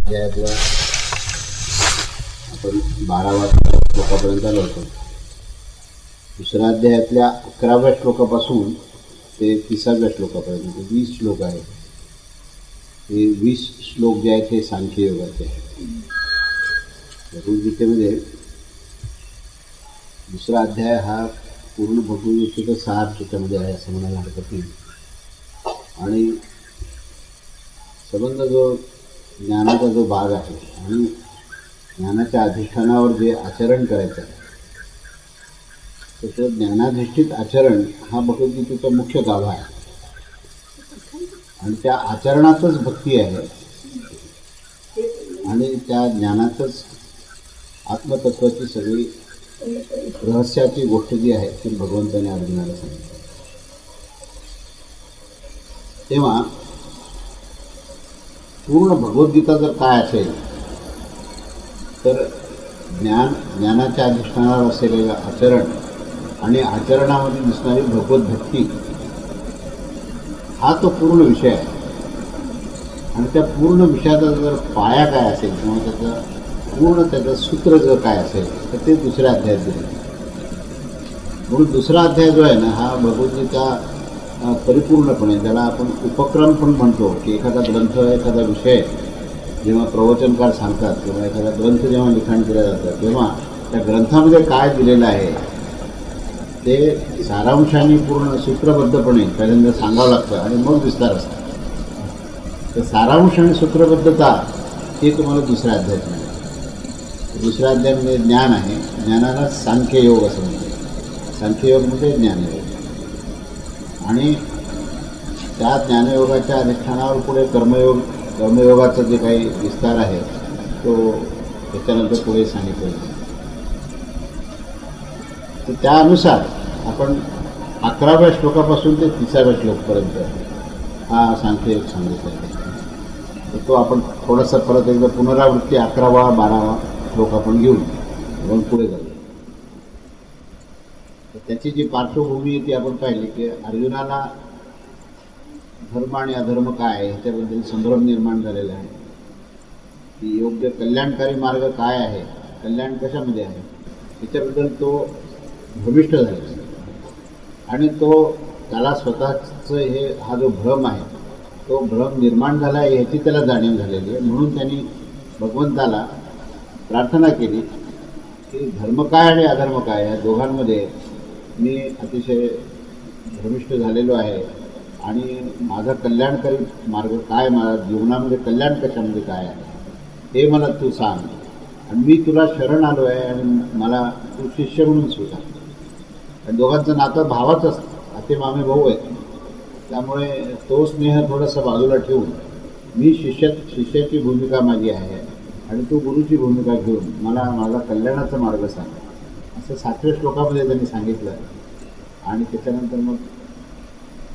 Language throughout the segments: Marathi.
अध्यायातल्या आपण 12व्या श्लोकापर्यंत आलो होतो. दुसऱ्या अध्यायातल्या 11व्या श्लोकापासून ते 30व्या श्लोकापर्यंत 20 श्लोक आहेत. हे 20 श्लोक जे आहेत ते सांख्ययोगाचे आहेत. भगवद्गीतेमध्ये दुसरा अध्याय हा पूर्ण भगवद्गीतेचा सार त्याच्यामध्ये आहे असं म्हणायला हरकत नाही. आणि संबंध जो ज्ञानाचा जो भाग आहे आणि ज्ञानाच्या अधिष्ठानावर जे आचरण करायचं आहे तर ते ज्ञानाधिष्ठित आचरण हा भगवद्गीतेचा मुख्य गाभा आहे. आणि त्या आचरणातच भक्ती आहे आणि त्या ज्ञानातच आत्मतत्वाची सगळी रहस्याची गोष्ट जी आहे ती भगवंताने अर्जुनाला सांगितली. तेव्हा पूर्ण भगवद्गीता जर काय असेल तर ज्ञानाच्या अधिष्ठानावर असलेलं आचरण आणि आचरणामध्ये दिसणारी भगवत भक्ती हा तो पूर्ण विषय आहे. आणि त्या पूर्ण विषयाचा जर पाया काय असेल किंवा त्याचं सूत्र जर काय असेल तर ते दुसऱ्या अध्यायात दिलं. म्हणून दुसरा अध्याय जो आहे ना हा भगवद्गीता परिपूर्णपणे त्याला आपण उपक्रम पण म्हणतो की एखादा ग्रंथ एखादा विषय जेव्हा प्रवचनकार सांगतात किंवा एखादा ग्रंथ जेव्हा लिखाण केलं जातं तेव्हा त्या ग्रंथामध्ये काय दिलेलं आहे ते सारांशाने पूर्ण सूत्रबद्धपणे पहिल्यांदा सांगावं लागतं आणि मग विस्तार असतो. तर सारांश आणि सूत्रबद्धता हे तुम्हाला दुसऱ्या अध्यायात मिळेल. दुसऱ्या अध्यायामध्ये ज्ञान आहे. ज्ञानाला सांख्ययोग असं म्हणतात. सांख्ययोग म्हणजे ज्ञानयोग. आणि त्या ज्ञानयोगाच्या अधिष्ठानावर पुढे कर्मयोगाचा जे काही विस्तार आहे तो त्याच्यानंतर पुढे सांगितलं. तर त्यानुसार आपण 11व्या श्लोकापासून ते 30व्या श्लोकपर्यंत हा सांख्ययोग सांगितला आहे. तर तो आपण थोडासा परत एकदा पुनरावृत्ती 11वा 12वा श्लोक आपण घेऊन मग पुढे जाऊ. तर त्याची जी पार्श्वभूमी आहे ती आपण पाहिली की अर्जुनाला धर्म आणि अधर्म काय आहे ह्याच्याबद्दल संभ्रम निर्माण झालेला आहे. की योग्य कल्याणकारी मार्ग काय आहे, कल्याण कशामध्ये आहे ह्याच्याबद्दल तो भ्रमिष्ट झालेला आहे. आणि त्याला स्वतःचं हा जो भ्रम आहे तो भ्रम निर्माण झाला आहे ह्याची त्याला जाणीव झालेली आहे. म्हणून त्यांनी भगवंताला प्रार्थना केली की धर्म काय आणि अधर्म काय या दोघांमध्ये मी अतिशय भ्रमिष्ट झालेलो आहे आणि माझा कल्याणकारी मार्ग काय, माझ्या जीवनामध्ये कल्याण कशामध्ये काय आहे हे मला तू सांग. आणि मी तुला शरण आलो आहे आणि मला तू शिष्य म्हणून स्वीकार. आणि दोघांचं नातं भावाचं असतं. ते मामे भाऊ आहेत. त्यामुळे तो स्नेह थोडासा बाजूला ठेवून मी शिष्याची भूमिका माझी आहे आणि तू गुरुची भूमिका घेऊन मला माझा कल्याणाचा मार्ग सांग असं 7व्या श्लोकामध्ये त्यांनी सांगितलं. आणि त्याच्यानंतर मग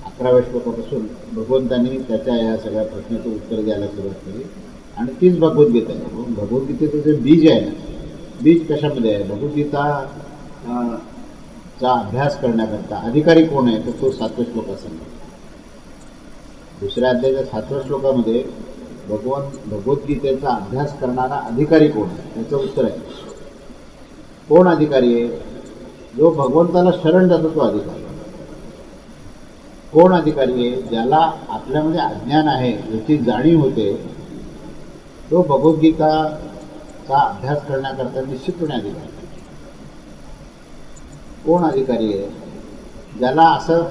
11व्या श्लोकापासून भगवंतांनी त्याच्या ह्या सगळ्या प्रश्नाचं उत्तर द्यायला सुरुवात केली. आणि तीच भगवद्गीता आहे. म्हणून भगवद्गीतेचं जे बीज आहे ना, बीज कशामध्ये आहे, भगवद्गीता चा अभ्यास करण्याकरता अधिकारी कोण आहे तर तो 7व्या श्लोकात सांगतो. दुसऱ्या अध्यायाच्या 7व्या श्लोकामध्ये भगवद्गीतेचा अभ्यास करणारा अधिकारी कोण आहे त्याचं उत्तर आहे. कोण अधिकारी आहे, जो भगवंताला शरण जातो तो अधिकारी. कोण अधिकारी आहे, ज्याला आपल्यामध्ये अज्ञान आहे याची जाणीव होते तो भगवद्गीताचा अभ्यास करण्याकरता निश्चितपणे अधिकारी. कोण अधिकारी आहे, ज्याला असं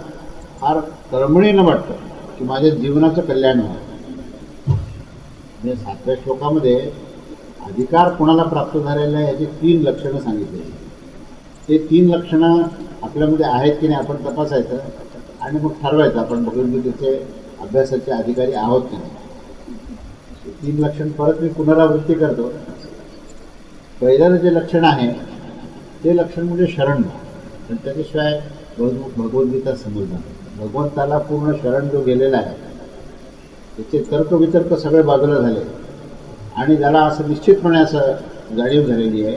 फार तळमळीनं वाटतं की माझ्या जीवनाचं कल्याण व्हावं. म्हणजे 7व्या श्लोकामध्ये अधिकार कोणाला प्राप्त झालेला आहे याची 3 लक्षणं सांगितली. ते 3 लक्षणं आपल्यामध्ये आहेत की नाही आपण तपासायचं आणि मग ठरवायचं आपण भगवद्गीतेचे अभ्यासाचे अधिकारी आहोत की नाही. 3 लक्षण परत मी पुनरावृत्ती करतो. पहिलं जे लक्षण आहे ते लक्षण म्हणजे शरण. पण त्याच्याशिवाय भगवद्गीता समजणार. भगवंताला पूर्ण शरण जो गेलेला आहे त्याचे तर्कवितर्क सगळे बाजूला झाले आणि त्याला असं निश्चितपणे असं जाणीव झालेली आहे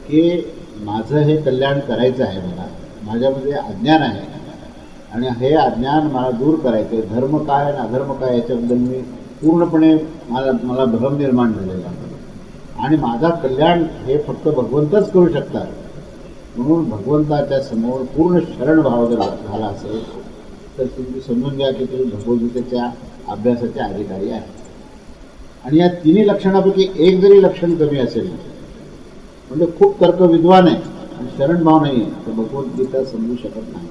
की माझं हे कल्याण करायचं आहे. माझ्यामध्ये अज्ञान आहे आणि हे अज्ञान मला दूर करायचं. धर्म काय आणि अधर्म काय याच्याबद्दल मी पूर्णपणे मला भ्रम निर्माण झालेला आहे आणि माझा कल्याण हे फक्त भगवंतच करू शकतात. म्हणून भगवंताच्या समोर पूर्ण शरणभाव जर झाला असेल तर तुम्ही समजून घ्या की तुम्ही भगवद्गीतेच्या अभ्यासाचे अधिकारी आहे. आणि या तिन्ही लक्षणापैकी एक जरी लक्षण कमी असेल म्हणजे खूप तर्क विद्वान आहे आणि शरणभाव नाही आहे तर भगवद्गीता समजू शकत नाही.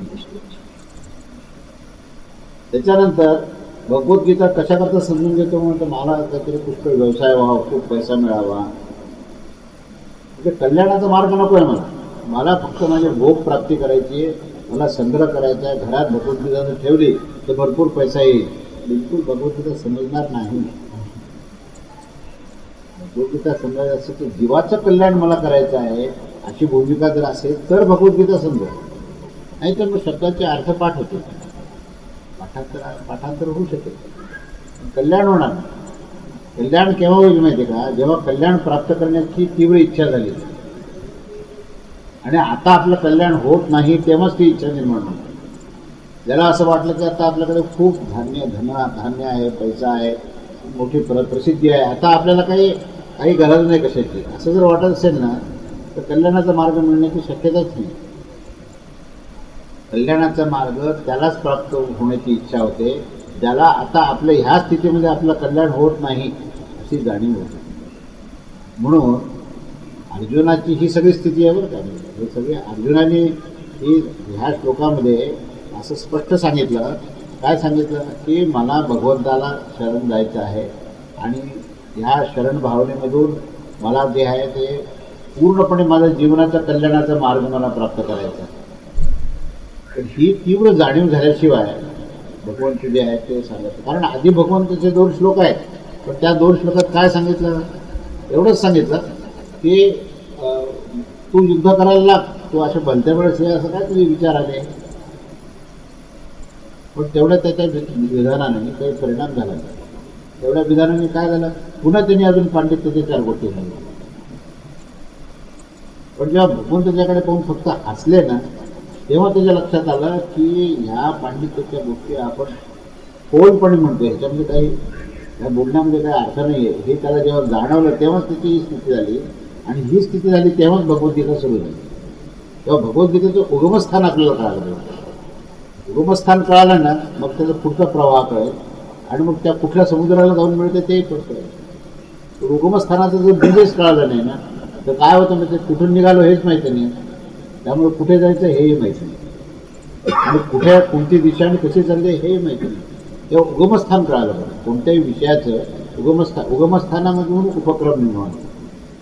त्याच्यानंतर भगवद्गीता कशाकरता समजून घेतो म्हणून मला काहीतरी पुष्कळ व्यवसाय व्हावा, खूप पैसा मिळावा, म्हणजे कल्याणाचा मार्ग नको आहे मला फक्त माझे भोग प्राप्ती करायची आहे, मला संग्रह करायचा आहे. घरात भगवद्गीता जर ठेवली तर भरपूर पैसा येईल. बिलकुल भगवद्गीता समजणार नाही. भगवद्गीता समजायचं असेल तर जीवाचं कल्याण मला करायचं आहे अशी भूमिका जर असेल तर भगवद्गीता समजा, नाही तर मग शब्दाचे अर्थ पाठ होते, पाठांतर होऊ शकेल, कल्याण होणार नाही. कल्याण केव्हा होईल माहिती आहे का? जेव्हा कल्याण प्राप्त करण्याची तीव्र इच्छा झाली आणि आता आपलं कल्याण होत नाही तेव्हाच ती इच्छा निर्माण होते. ज्याला असं वाटलं की आता आपल्याकडे खूप धान्य आहे, पैसा आहे, मोठी प्रसिद्धी आहे, आता आपल्याला काही गरज नाही कशाची, असं जर वाटत असेल ना तर कल्याणाचा मार्ग मिळण्याची शक्यताच नाही. कल्याणाचा मार्ग त्यालाच प्राप्त होण्याची इच्छा होते ज्याला आता आपल्या ह्या स्थितीमध्ये आपलं कल्याण होत नाही अशी जाणीव होते. म्हणून अर्जुनाची ही सगळी स्थिती आहे बरं का. हे सगळे अर्जुनाने ह्या श्लोकामध्ये असं स्पष्ट सांगितलं, काय सांगितलं की मला भगवंताला शरण जायचं आहे आणि ह्या शरण भावनेमधून मला जे आहे ते पूर्णपणे माझ्या जीवनाच्या कल्याणाचा मार्ग मला प्राप्त करायचा आहे. तर ही तीव्र जाणीव झाल्याशिवाय भगवंत जे आहे ते सांगितलं. कारण आधी भगवंताचे 2 श्लोक आहेत, पण त्या 2 श्लोकात काय सांगितलं? एवढंच सांगितलं की तू युद्ध करायला लाग, तू अशा भलत्या वेळेस हे असं काय तुझे विचार आले. पण तेवढ्या त्याच्या विधानाने काही परिणाम झाला नाही. तेवढ्या विधानाने काय झालं, पुन्हा त्यांनी अजून पांडित्याचे 4 गोष्टी सांगितल्या. पण जेव्हा भगवंत त्याच्याकडे पाहून फक्त हसले ना तेव्हा त्याच्या लक्षात आलं की ह्या पांडित्याच्या गोष्टी आपण खोलपणे म्हणतो, ह्याच्यामध्ये काही ह्या बोलण्यामध्ये काही अर्थ नाही आहे. हे त्याला जेव्हा जाणवलं तेव्हाच त्याची ही स्थिती झाली आणि ही स्थिती झाली तेव्हाच भगवद्गीता सुरू झाली. तेव्हा भगवद्गीतेचं उगमस्थान आपल्याला कळालं. उगमस्थान कळालं ना मग त्याचा पुढचा प्रवाह कळेल आणि मग त्या कुठल्या समुद्राला जाऊन मिळते तेही कळेल. उगमस्थानाचं जर बीजच कळालं नाही ना तर काय होतं म्हणजे कुठून निघालो हेच माहिती नाही, त्यामुळे कुठे जायचं हेही माहिती नाही आणि कुठे कोणती दिशा आणि कशी चालली हेही माहिती नाही. तेव्हा उगमस्थान कळालं पाहिजे. कोणत्याही विषयाचं उगमस्थानामधून उपक्रम निर्माण.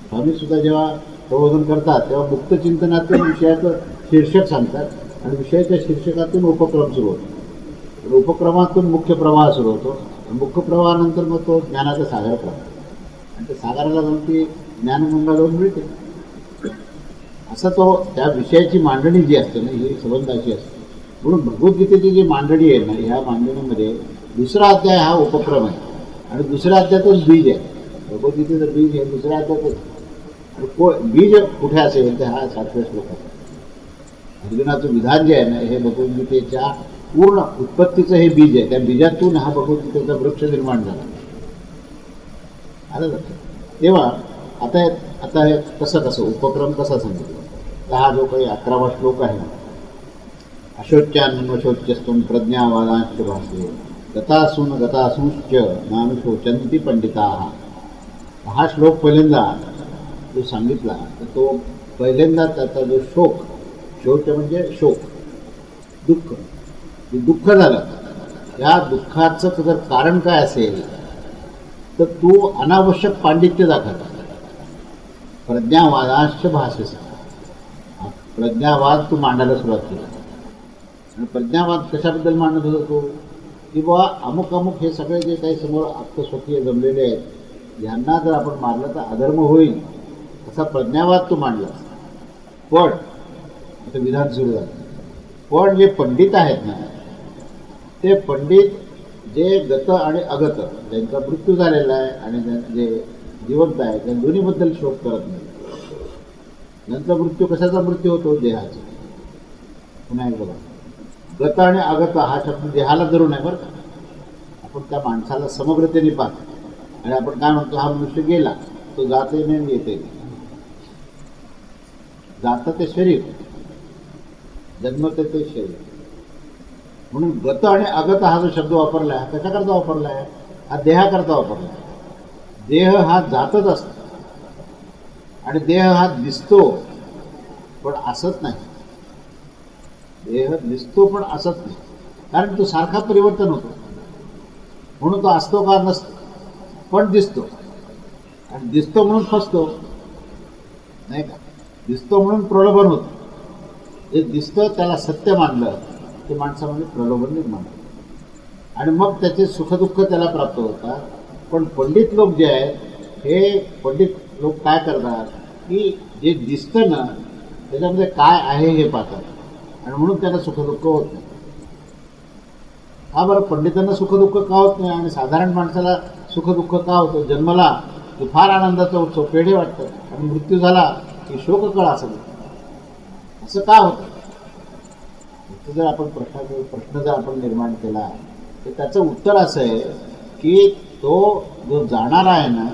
स्वामीसुद्धा जेव्हा प्रबोधन करतात तेव्हा मुक्तचिंतनातून विषयाचं शीर्षक सांगतात आणि विषयाच्या शीर्षकातून उपक्रम सुरू होतो. उपक्रमातून मुख्य प्रवाह सुरू होतो. मुख्य प्रवाहानंतर मग तो ज्ञानाचा सागर प्राप्त आणि त्या सागराला जाऊन ती ज्ञानगंगा जाऊन मिळते. असं तो त्या विषयाची मांडणी जी असते ना ही संबंधाची असते. म्हणून भगवद्गीतेची जी मांडणी आहे ना ह्या मांडणीमध्ये 2रा अध्याय हा उपक्रम आहे आणि 2ऱ्या अध्यायातच बीज आहे. भगवद्गीतेचं बीज हे 2ऱ्या अध्यायातच. आणि बीज कुठे असेल तर हा 7व्या श्लोक आहे. अर्जुनाचं विधान जे आहे ना हे भगवद्गीतेच्या पूर्ण उत्पत्तीचं हे बीज आहे. त्या बीजातून हा भगवद्गीतेचा वृक्ष निर्माण झाला. आलं लक्षात? तेव्हा आता हे कसं उपक्रम कसा सांगितला तर हा जो काही 11वा श्लोक आहे, अशोच्यान्वशोच्यस्तुम प्रज्ञावादांश्च भाष्ये गतासून गतासूंश्च नानुशोचन्ति पंडिताः. हा श्लोक पहिल्यांदा जो सांगितला तर तो पहिल्यांदा त्याचा जो शोक म्हणजे शोक, दुःख झालं. या दुःखाचं जर कारण काय असेल तर तू अनावश्यक पांडित्य दाखवला. प्रज्ञावादांश्च भाष्यस, प्रज्ञावाद तू मांडायला सुरुवात केली. आणि प्रज्ञावाद कशाबद्दल मांडत होता तो की बाबा अमुक हे सगळे जे काही समोर आत्मस्वकीय जमलेले आहेत यांना जर आपण मारलं तर अधर्म होईल असा प्रज्ञावाद तू मांडला. पण आता विधान सुरू झालं. पण जे पंडित आहेत ना ते पंडित जे गत आणि अगत ज्यांचा मृत्यू झालेला आहे आणि जे जिवंत आहे त्या दोन्हीबद्दल शोक करत नाही. त्यांचा मृत्यू कशाचा मृत्यू होतो? देहाचा. पुन्हा एक बघा, गत आणि अगत हा शब्द देहाला धरून आहे बरं का. आपण त्या माणसाला समग्रतेने पाहतो आणि आपण काय म्हणतो, हा मनुष्य गेला, तो जाते नाही येते. जातं ते शरीर, जन्मते ते शरीर. म्हणून गत आणि अगत हा जो शब्द वापरला आहे कशाकरता वापरला आहे? हा देहाकरता वापरला आहे. देह हा जातच असतो आणि देह हा दिसतो पण असत नाही. देह दिसतो पण असत नाही, कारण तो सारखा परिवर्तन होतो. म्हणून तो असतो का नसतो, पण दिसतो. आणि दिसतो म्हणून फसतो नाही का, दिसतो म्हणून प्रलोभन होतं. जे दिसतं त्याला सत्य मानलं ते माणसामध्ये प्रलोभन निर्माण होतं आणि मग त्याचे सुखदुःख त्याला प्राप्त होतात. पण पंडित लोक जे आहेत, हे पंडित लोक काय करतात की जे दिसतं ना त्याच्यामध्ये काय आहे हे पाहतात आणि म्हणून त्याला सुखदुःख होत नाही. हा बरं, पंडितांना सुखदुःख का होत नाही आणि साधारण माणसाला सुखदुःख का होतं? जन्मला की फार आनंदाचा उत्सव, पेढे वाटतं, आणि मृत्यू झाला की शोककळ असेल. असं का होतं? जर आपण प्रश्न जर आपण निर्माण केला तर त्याचं उत्तर असं आहे की तो जो जाणारा आहे ना,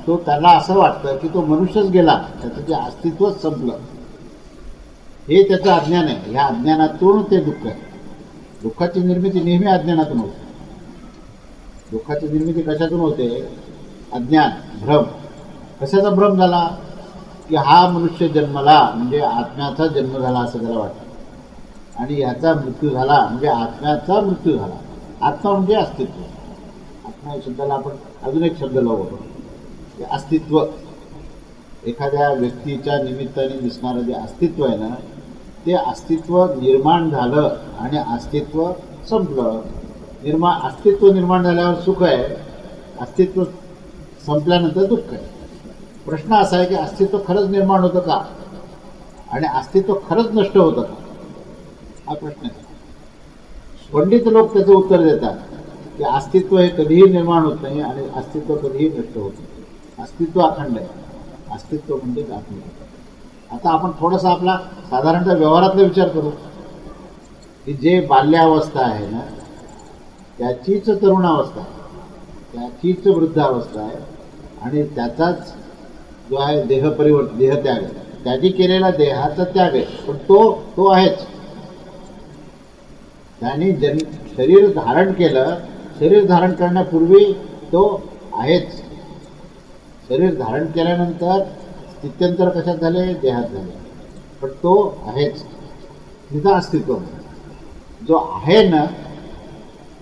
तो त्याला असं वाटतं की तो मनुष्यच गेला, त्याचं जे अस्तित्वच संपलं. हे त्याचं अज्ञान आहे. ह्या अज्ञानातून ते दुःख आहे. दुःखाची निर्मिती नेहमी अज्ञानातून होते. दुःखाची निर्मिती कशातून होते? अज्ञान, भ्रम. कशाचा भ्रम झाला की हा मनुष्य जन्मला म्हणजे आत्म्याचा जन्म झाला असं त्याला वाटतं, आणि याचा मृत्यू झाला म्हणजे आत्म्याचा मृत्यू झाला. आत्मा म्हणजे अस्तित्व. आत्मा या शब्दाला आपण अजून एक शब्द लावू आपण, अस्तित्व. एखाद्या व्यक्तीच्या निमित्ताने दिसणारं जे अस्तित्व आहे ना, ते अस्तित्व निर्माण झालं आणि अस्तित्व संपलं. अस्तित्व निर्माण झाल्यावर सुख आहे, अस्तित्व संपल्यानंतर दुःख आहे. प्रश्न असा आहे की अस्तित्व खरंच निर्माण होतं का आणि अस्तित्व खरंच नष्ट होतं का, हा प्रश्न आहे. पंडित लोक त्याचं उत्तर देतात की अस्तित्व हे कधीही निर्माण होत नाही आणि अस्तित्व कधीही नष्ट होत नाही. अस्तित्व अखंड आहे. अस्तित्व म्हणजे आत्मतत्व. आता आपण थोडासा आपला साधारणतः व्यवहारातला विचार करू की जे बाल्यावस्था आहे ना, त्याचीच तरुणावस्था आहे, त्याचीच वृद्धावस्था आहे, आणि त्याचाच जो आहे देहपरिवर्तन, देहत्याग आहे. त्याची केलेला देहाचा त्याग आहे, पण तो आहेच. त्याने शरीर धारण केलं, शरीर धारण करण्यापूर्वी तो आहेच. शरीर धारण केल्यानंतर स्थित्यंतर कशात झाले? देहात झाले, पण तो आहेच. तिचा अस्तित्व जो आहे ना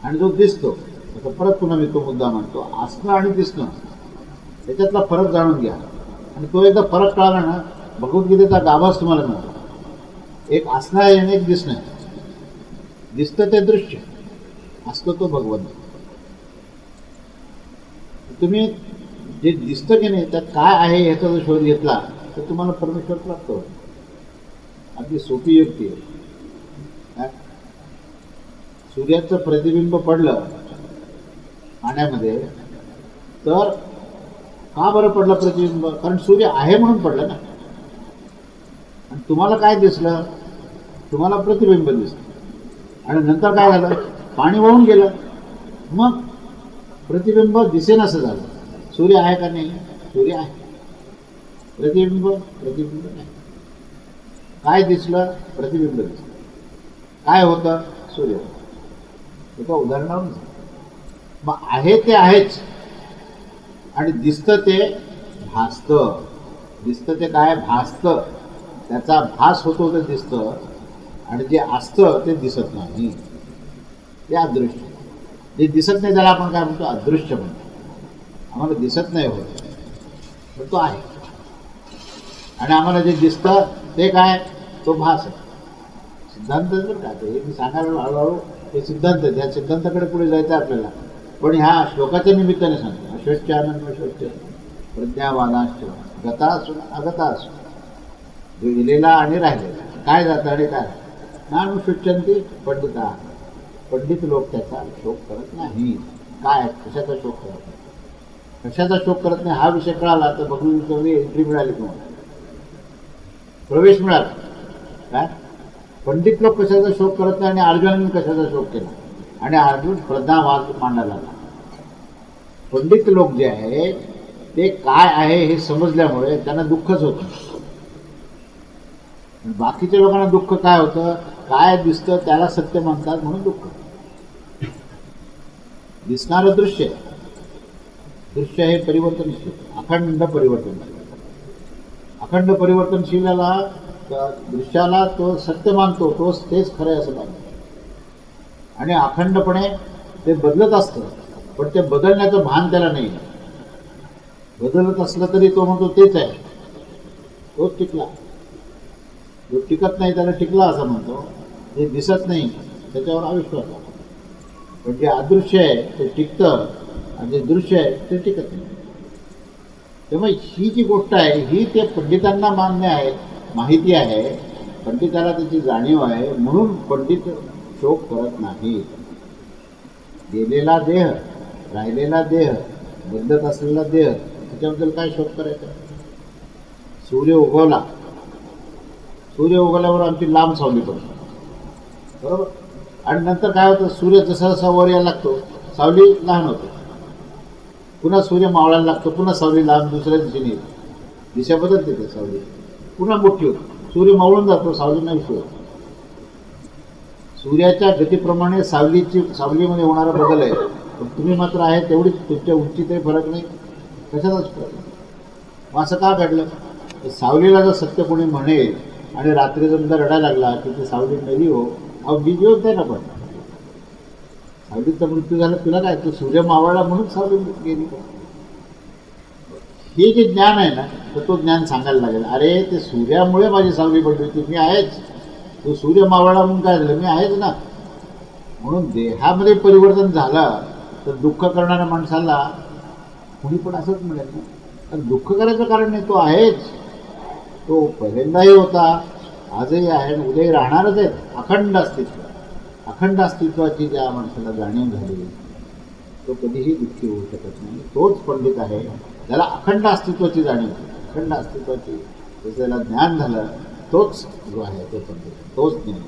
आणि जो दिसतो. आता परत पुन्हा मी तो मुद्दा म्हणतो, असणं आणि दिसणं त्याच्यातला फरक जाणून घ्या. आणि तो एकदा फरक कळला ना, भगवद्गीतेचा गाभाच तुम्हाला मिळतो. एक असणं आहे आणि एक दिसणं आहे. दिसतं ते दृश्य, असतो तो भगवंत. तुम्ही जे दिसतं की नाही त्यात काय आहे ह्याचा जर शोध घेतला तर तुम्हाला परमेश्वर प्राप्त होतो. अगदी सोपी युक्ती आहे. सूर्याचं प्रतिबिंब पडलं पाण्यामध्ये, तर का बरं पडलं प्रतिबिंब? कारण सूर्य आहे म्हणून पडलं ना. आणि तुम्हाला काय दिसलं? तुम्हाला प्रतिबिंब दिसलं. आणि नंतर काय झालं? पाणी वाहून गेलं. मग प्रतिबिंब दिसेनासं झालं. सूर्य आहे का नाही? सूर्य आहे. प्रतिबिंब नाही. काय दिसलं? प्रतिबिंब दिसलं. काय होतं? सूर्य होतं. एका उदाहरणावरून. मग आहे ते आहेच, आणि दिसतं ते भासतं. दिसतं ते काय? भासतं. त्याचा भास होतो ते दिसतं, आणि जे असतं ते दिसत नाही. ते अदृश्य. जे दिसत नाही त्याला आपण काय म्हणतो? अदृश्य म्हणतो. आम्हाला दिसत नाही होत, पण तो आहे. आणि आम्हाला जे दिसतं ते काय? तो भास आहे. सिद्धांत जर काय ते मी सांगायला हळूहळू हे सिद्धांत आहे. त्या सिद्धांताकडे पुढे जायचं आपल्याला, पण ह्या श्लोकाच्या निमित्ताने सांगतो. अश्वश्चानन्वश्वश्च प्रज्ञावादाश्च गतासून अगतासून. जो इलेला आणि राहिलेला, काय जातं आणि काय नानुशुच्यंती पंडिता. पंडित लोक त्याचा शोक करत नाही. काय? कशाचा शोक करत नाही? कशाचा शोक करत नाही हा विषय कळाला तर भगवंताची एंट्री मिळाली, तुम्हाला प्रवेश मिळाला. काय? पंडित लोक कशाचा शोक करत नाही आणि अर्जुनाने कशाचा शोक केला, आणि अर्जुन प्रज्ञावाद मांडायला लागला. पंडित लोक जे आहे ते काय आहे हे समजल्यामुळे त्यांना दुःखच होतं. बाकीच्या लोकांना दुःख काय होतं, काय दिसतं त्याला सत्य मानतात म्हणून दुःख. दिसणारं दृश्य, दृश्य हे परिवर्तनशील, अखंड परिवर्तनशील. अखंड परिवर्तनशीलाला दृश्याला तो सत्य मानतो, तेच खरं आहे असं मानतो. आणि अखंडपणे ते बदलत असतं, पण ते बदलण्याचं भान त्याला नाही. बदलत असलं तरी तो म्हणतो तेच आहे, तोच टिकला. जो टिकत नाही त्याला टिकला असं म्हणतो. जे दिसत नाही त्याच्यावर अविश्वास आहे. पण जे अदृश्य आहे ते टिकतं आणि जे दृश्य आहे ते टिकत नाही. त्यामुळे ही जी गोष्ट आहे ही ते पंडितांना मान्य आहे, माहिती आहे, पंडिताला त्याची जाणीव आहे, म्हणून पंडित शोक करत नाही. गेलेला देह, राहिलेला देह, बदलत असलेला देह, त्याच्याबद्दल काय शोक करायचा. सूर्य उगवला, सूर्य उगवल्यावर आमची लांब सावली पडते, बरोबर. आणि नंतर काय होतं, सूर्य जसा जसा वर यायला लागतो सावली लहान होते. पुन्हा सूर्य मावळायला लागतो, पुन्हा सावली लांब दुसऱ्या दिशेने येते, दिशा बदलते ते सावली, पुन्हा मोठी होते. सूर्य मावळून जातो, सावली नाही होत. सूर्याच्या गतीप्रमाणे सावलीमध्ये होणारा बदल आहे. पण तुम्ही मात्र आहे तेवढीच, तुमच्या उंचीतही फरक नाही, कशाचाच फरक नाही. मग असं का घडलं. तर सावलीला जर सत्य कोणी म्हणेल आणि रात्री जर रडायला लागला की ती सावली मेली हो, अहो बीज होत आहे ना. पण सावलीचा मृत्यू झाला तुला काय, तो सूर्य मावळला म्हणून सावली गेली. हे जे ज्ञान आहे ना, तर तो ज्ञान सांगायला लागेल. अरे ते सूर्यामुळे माझी सावली पडली होती, मी आहेच. तो सूर्य मावळला म्हणून काय झालं, मी आहेच ना. म्हणून देहामध्ये परिवर्तन झालं तर दुःख करणाऱ्या माणसाला कुणी पण असंच मिळेल ना. तर दुःख करायचं कारण नाही, तो आहेच. तो पहिल्यांदाही होता, आजही आहे आणि उद्याही राहणारच आहे. अखंड अस्तित्व, अखंड अस्तित्वाची ज्या माणसाला जाणीव झाली तो कधीही दुःखी होऊ शकत नाही. तोच पंडित आहे ज्याला अखंड अस्तित्वाची जाणीव, अखंड अस्तित्वाची ज्याला ज्ञान झालं, तोच जो आहे तो पंडित, तोच ज्ञान.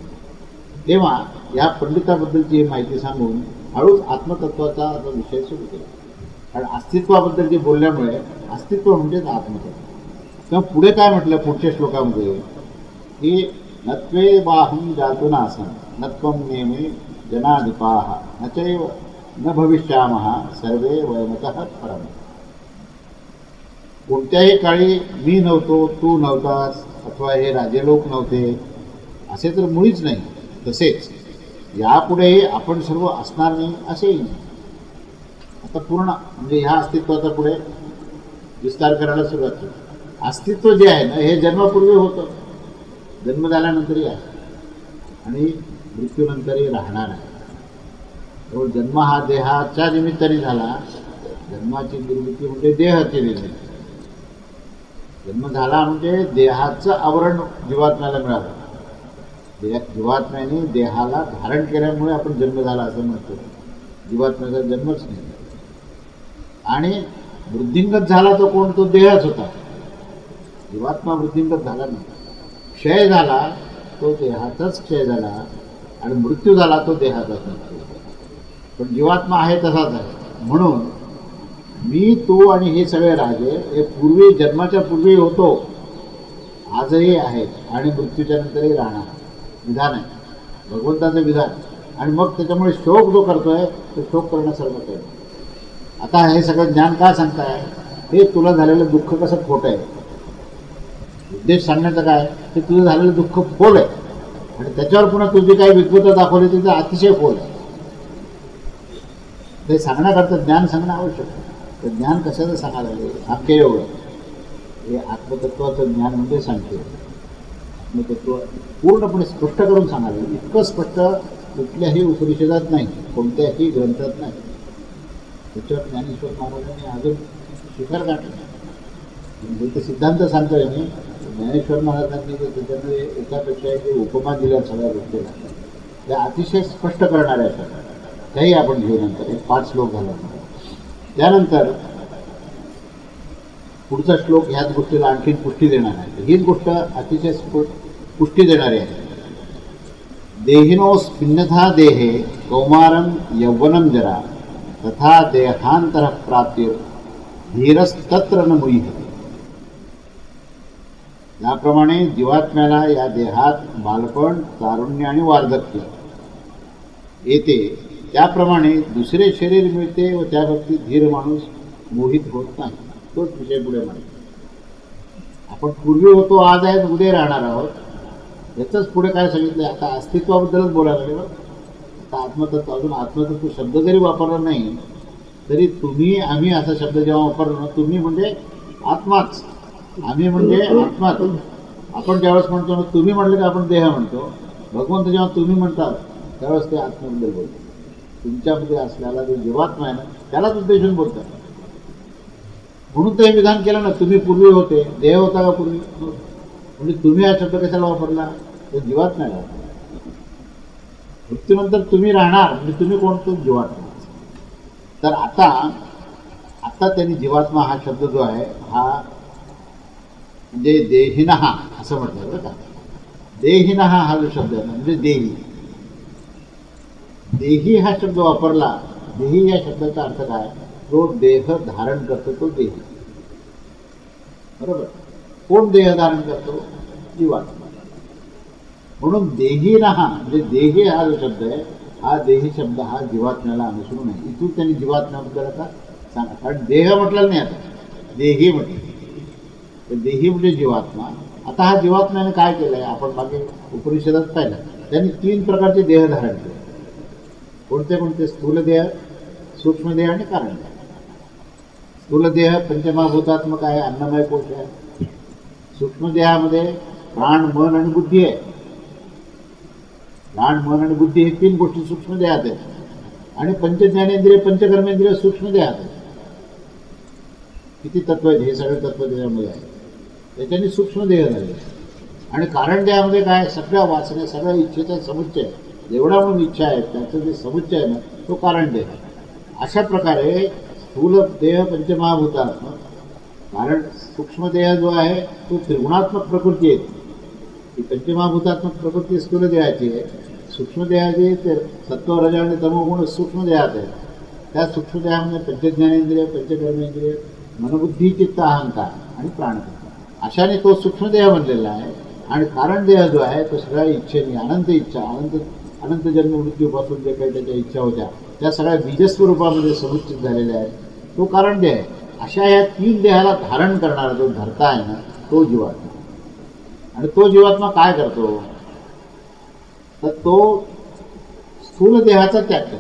तेव्हा या पंडिताबद्दलची माहिती सांगून हळूच आत्मतत्वाचा विषय सुरू केला. कारण अस्तित्वाबद्दल बोलल्यामुळे अस्तित्व म्हणजेच आत्मतत्व. तेव्हा पुढे काय म्हटलं पुढच्या श्लोकामध्ये की नत्वे बाहुं जातुनासं नत्वं नेमे जनाधिपाः न चैव न भविष्यामः सर्वे वयमतः परम. कोणत्याही काळी मी नव्हतो, तू नव्हतास, अथवा हे राजे लोक नव्हते असे तर मुळीच नाही. तसेच यापुढेही आपण सर्व असणार नाही असेही नाही. आता पूर्ण म्हणजे ह्या अस्तित्वाचा पुढे विस्तार करायला सुरुवात केली. अस्तित्व जे आहे ना हे जन्मापूर्वी होतं, जन्म झाल्यानंतरही आहे आणि मृत्यूनंतरही राहणार आहे. तो जन्म हा देहाच्या निमित्ताने झाला. जन्माची निर्मिती म्हणजे देहाची निर्मिती. जन्म झाला म्हणजे देहाचं आवरण जीवात्म्याला मिळालं. जीवात्म्याने देहाला धारण केल्यामुळे आपण जन्म झाला असं म्हणतो. जीवात्म्याचा जन्मच नाही. आणि वृद्धिंगत झाला तो कोण, तो देहच होता. जीवात्मा वृद्धिंगत झाला नाही. क्षय झाला तो देहाचाच क्षय झाला आणि मृत्यू झाला तो देहाचाच मृत्यू. पण जीवात्मा आहे तसाच आहे. म्हणून मी, तू आणि हे सगळे राजे हे पूर्वी जन्माच्या पूर्वी होतो, आजही आहे आणि मृत्यूच्या नंतरही राहणार. विधान आहे, भगवंताचं विधान. आणि मग त्याच्यामुळे शोक जो करतोय तो शोक करण्यासारखं आहे. आता हे सगळं ज्ञान का सांगताय, हे तुला झालेलं दुःख कसं खोटं आहे. उद्देश सांगण्याचं काय, हे तुझं झालेलं दुःख फोल आहे आणि त्याच्यावर पुन्हा तुझी काही विद्वत्ता दाखवली तिचं अतिशय फोल आहे. ते सांगण्याकरता ज्ञान सांगणं आवश्यक आहे. तर ज्ञान कशाचं सांगायला लागेल, सांख्ययोग. हे आत्मतत्वाचं ज्ञान म्हणजे सांख्ययोग. आत्मतत्व पूर्णपणे स्पष्ट करून सांगायला लागेल. इतकं स्पष्ट कुठल्याही उपनिषदात नाही, कोणत्याही ग्रंथात नाही. त्याच्यावर ज्ञानेश्वर महाराजांनी अजून शिखर गाठलं. म्हणजे ते सिद्धांत सांगतोय मी, ज्ञानेश्वर महाराजांनी त्याच्यामध्ये एकापेक्षा एक उपमा दिल्या सगळ्या गोष्टीला, त्या अतिशय स्पष्ट करणाऱ्या असतात. त्याही आपण घेऊ नंतर. एक 5 श्लोक झाला. त्यानंतर पुढचा श्लोक ह्याच गोष्टीला आणखी पुष्टी देणार आहे. हीच गोष्ट अतिशय पुष्टी देणारी आहे. देहिनो स्पिन्नथा देहे कौमारं यौवनं जरा तथा देहांतर प्राप्य धीरस्तत्र न मुह्यते. याप्रमाणे जीवात्म्याला या देहात बालपण, तारुण्य आणि वार्धक्य येते, त्याप्रमाणे दुसरे शरीर मिळते व त्या बाबतीत धीर माणूस मोहित होत नाही. तोच विषय पुढे म्हणतो. आपण पूर्वी होतो, आज आहे, उद्या राहणार आहोत. याचंच पुढे काय सांगितलं. आता अस्तित्वाबद्दलच बोलायला लागले. आता आत्मतत्व, अजून आत्मतत्व शब्द जरी वापरला नाही तरी तुम्ही आम्ही असा शब्द जेव्हा वापरलो, तुम्ही म्हणजे आत्माच, आम्ही म्हणजे आत्माच. आपण ज्यावेळेस म्हणतो ना, तुम्ही म्हटलं की आपण देह म्हणतो. भगवंत जेव्हा तुम्ही म्हणतात त्यावेळेस ते आत्म्याबद्दल बोलतात. तुमच्यामध्ये असलेला जो जीवात्मा आहे ना, त्यालाच उद्देशून बोलतात. म्हणून ते विधान केलं ना, तुम्ही पूर्वी होते. देह होता का पूर्वी? म्हणजे तुम्ही हा शब्द कशाला वापरला? तो जीवात्म्याला. मृत्यूनंतर तुम्ही राहणार म्हणजे तुम्ही कोणतो? जीवात्मा. तर आता त्यांनी जीवात्मा हा शब्द जो आहे हा म्हणजे देहिनहा असं म्हटलं बरं का. देहिनहा हा जो शब्द आहे ना, म्हणजे देही. देही हा शब्द वापरला. देही या शब्दाचा अर्थ काय? जो देह धारण करतो तो देही. बरोबर. कोण देह धारण करतो? जीवात्मा. म्हणून देहीनहा म्हणजे देही हा जो शब्द आहे, हा देही शब्द हा जीवात्म्याला अनुसरून आहे. इथून त्यांनी जीवात्म्याबद्दल आता सांगा. कारण देह म्हटलं नाही, आता देही म्हटलं. तर देही म्हणजे जीवात्मा. आता हा जीवात्म्याने काय केलंय आपण मागे उपनिषदात पाहिलं. त्यांनी 3 प्रकारचे देह धारण केले. कोणते कोणते? स्थूल देह, सूक्ष्म देह आणि कारण देह. स्थूल देह पंचमहाभूतात्मक आहे, अन्नमय कोश आहे. सूक्ष्म देहामध्ये प्राण, मन आणि बुद्धी आहे. प्राण, मन आणि बुद्धी हे 3 गोष्टी सूक्ष्म देहात आहेत. आणि पंचज्ञानेंद्रिय, पंचकर्मेंद्रिय सूक्ष्म देहात आहेत. किती तत्व आहेत? हे सगळे तत्व देहामध्ये आहे. त्याच्याने सूक्ष्म देह झाले. आणि कारण देहामध्ये काय? सगळ्या वासने, सगळ्या इच्छेचा समुच्चय. जेवढा म्हणून इच्छा आहेत त्याचं जे समुच्चय आहे ना, तो कारण देह. अशा प्रकारे स्थूल देह पंचमहाभूतात्मक, कारण सूक्ष्म देह जो आहे तो त्रिगुणात्मक प्रकृती आहे. ही पंचमहाभूतात्मक प्रकृती स्थूल देहाची आहे. सूक्ष्म देहाची ते सत्व, रज आणि तमोगुण सूक्ष्म देहात आहे. त्या सूक्ष्म देहामध्ये पंचज्ञानेंद्रिय, पंचकर्मेंद्रिय, मनबुद्धी, चित्त, अहंकार आणि प्राणतत्व अशाने तो सूक्ष्म देह बनलेला आहे. आणि कारण देह जो आहे तो सगळ्या इच्छेने, अनंत इच्छा, अनंत जन्म मृत्यूपासून जे काही त्याच्या इच्छा होत्या त्या सगळ्या बीजस्वरूपामध्ये समुच्चित झालेल्या आहेत. तो कारण देह आहे. अशा या 3 देहाला धारण करणारा जो धर्ता आहे ना, तो जीवात्मा. आणि तो जीवात्मा काय करतो? तर तो स्थूल देहाचा त्याग करतो.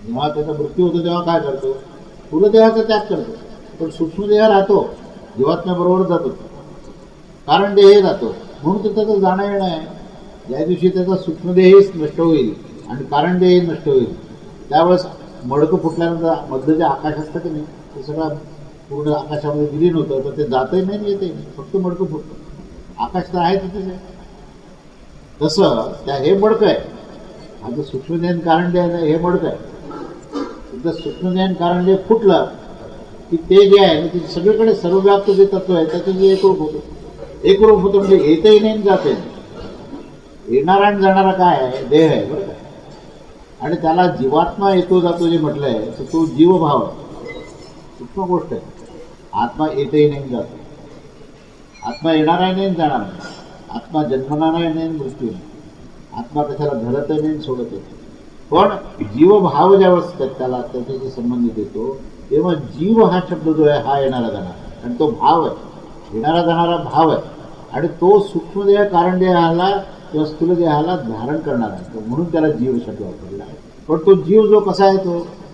जेव्हा त्याचा मृत्यू होतो तेव्हा काय करतो? स्थूल देहाचा त्याग करतो. पण सूक्ष्म देह राहतो, जीवात्म्याबरोबर जातो. कारण देह जातो. म्हणून तर त्याचं जाणं येणं आहे. ज्या दिवशी त्याचा सूक्ष्मदेही नष्ट होईल आणि कारण देही नष्ट होईल, त्यावेळेस मडकं फुटल्यानंतर मधलं जे आकाश असतं की नाही, ते सगळं पूर्ण आकाशामध्ये विलीन होतं. तर ते जातही नाही, येतही नाही, फक्त मडकं फुटतं. आकाश तर आहे तिथेच आहे. तसं त्या हे मडकं आहे. हा जो सूक्ष्मदेह कारण देह आहे हे मडकं आहे. एकदा सूक्ष्मदेह कारण देह फुटलं की ते जे आहे ते सगळीकडे सर्वव्याप्त जे तत्व आहे त्याचं जे एकरूप होतं. एकरूप होतं म्हणजे येतही नाही, जाते नाही. येणारा आणि जाणारा काय आहे? देह आहे. बरं का. आणि त्याला जीवात्मा येतो जातो जे म्हटलं आहे तर तो जीवभाव आहे. सूक्ष्म गोष्ट आहे. आत्मा येतही नाही, जातो. आत्मा येणाराही नाही, जाणार नाही. आत्मा जन्मणाराही नाही, मृत्यू नाही. आत्मा कशाला धरतही नाही, सोडत येतो. पण जीवभाव ज्यावेळेस त्याला त्याच्याशी संबंधित येतो तेव्हा जीव हा शब्द जो आहे हा येणारा जाणार. आणि तो भाव आहे, येणारा जाणारा भाव आहे. आणि तो सूक्ष्मदेह कारण देहाला किंवा स्थूल देहाला धारण करणारा आहे. म्हणून त्याला जीव शब्द वापरला आहे. पण तो जीव जो कसा आहे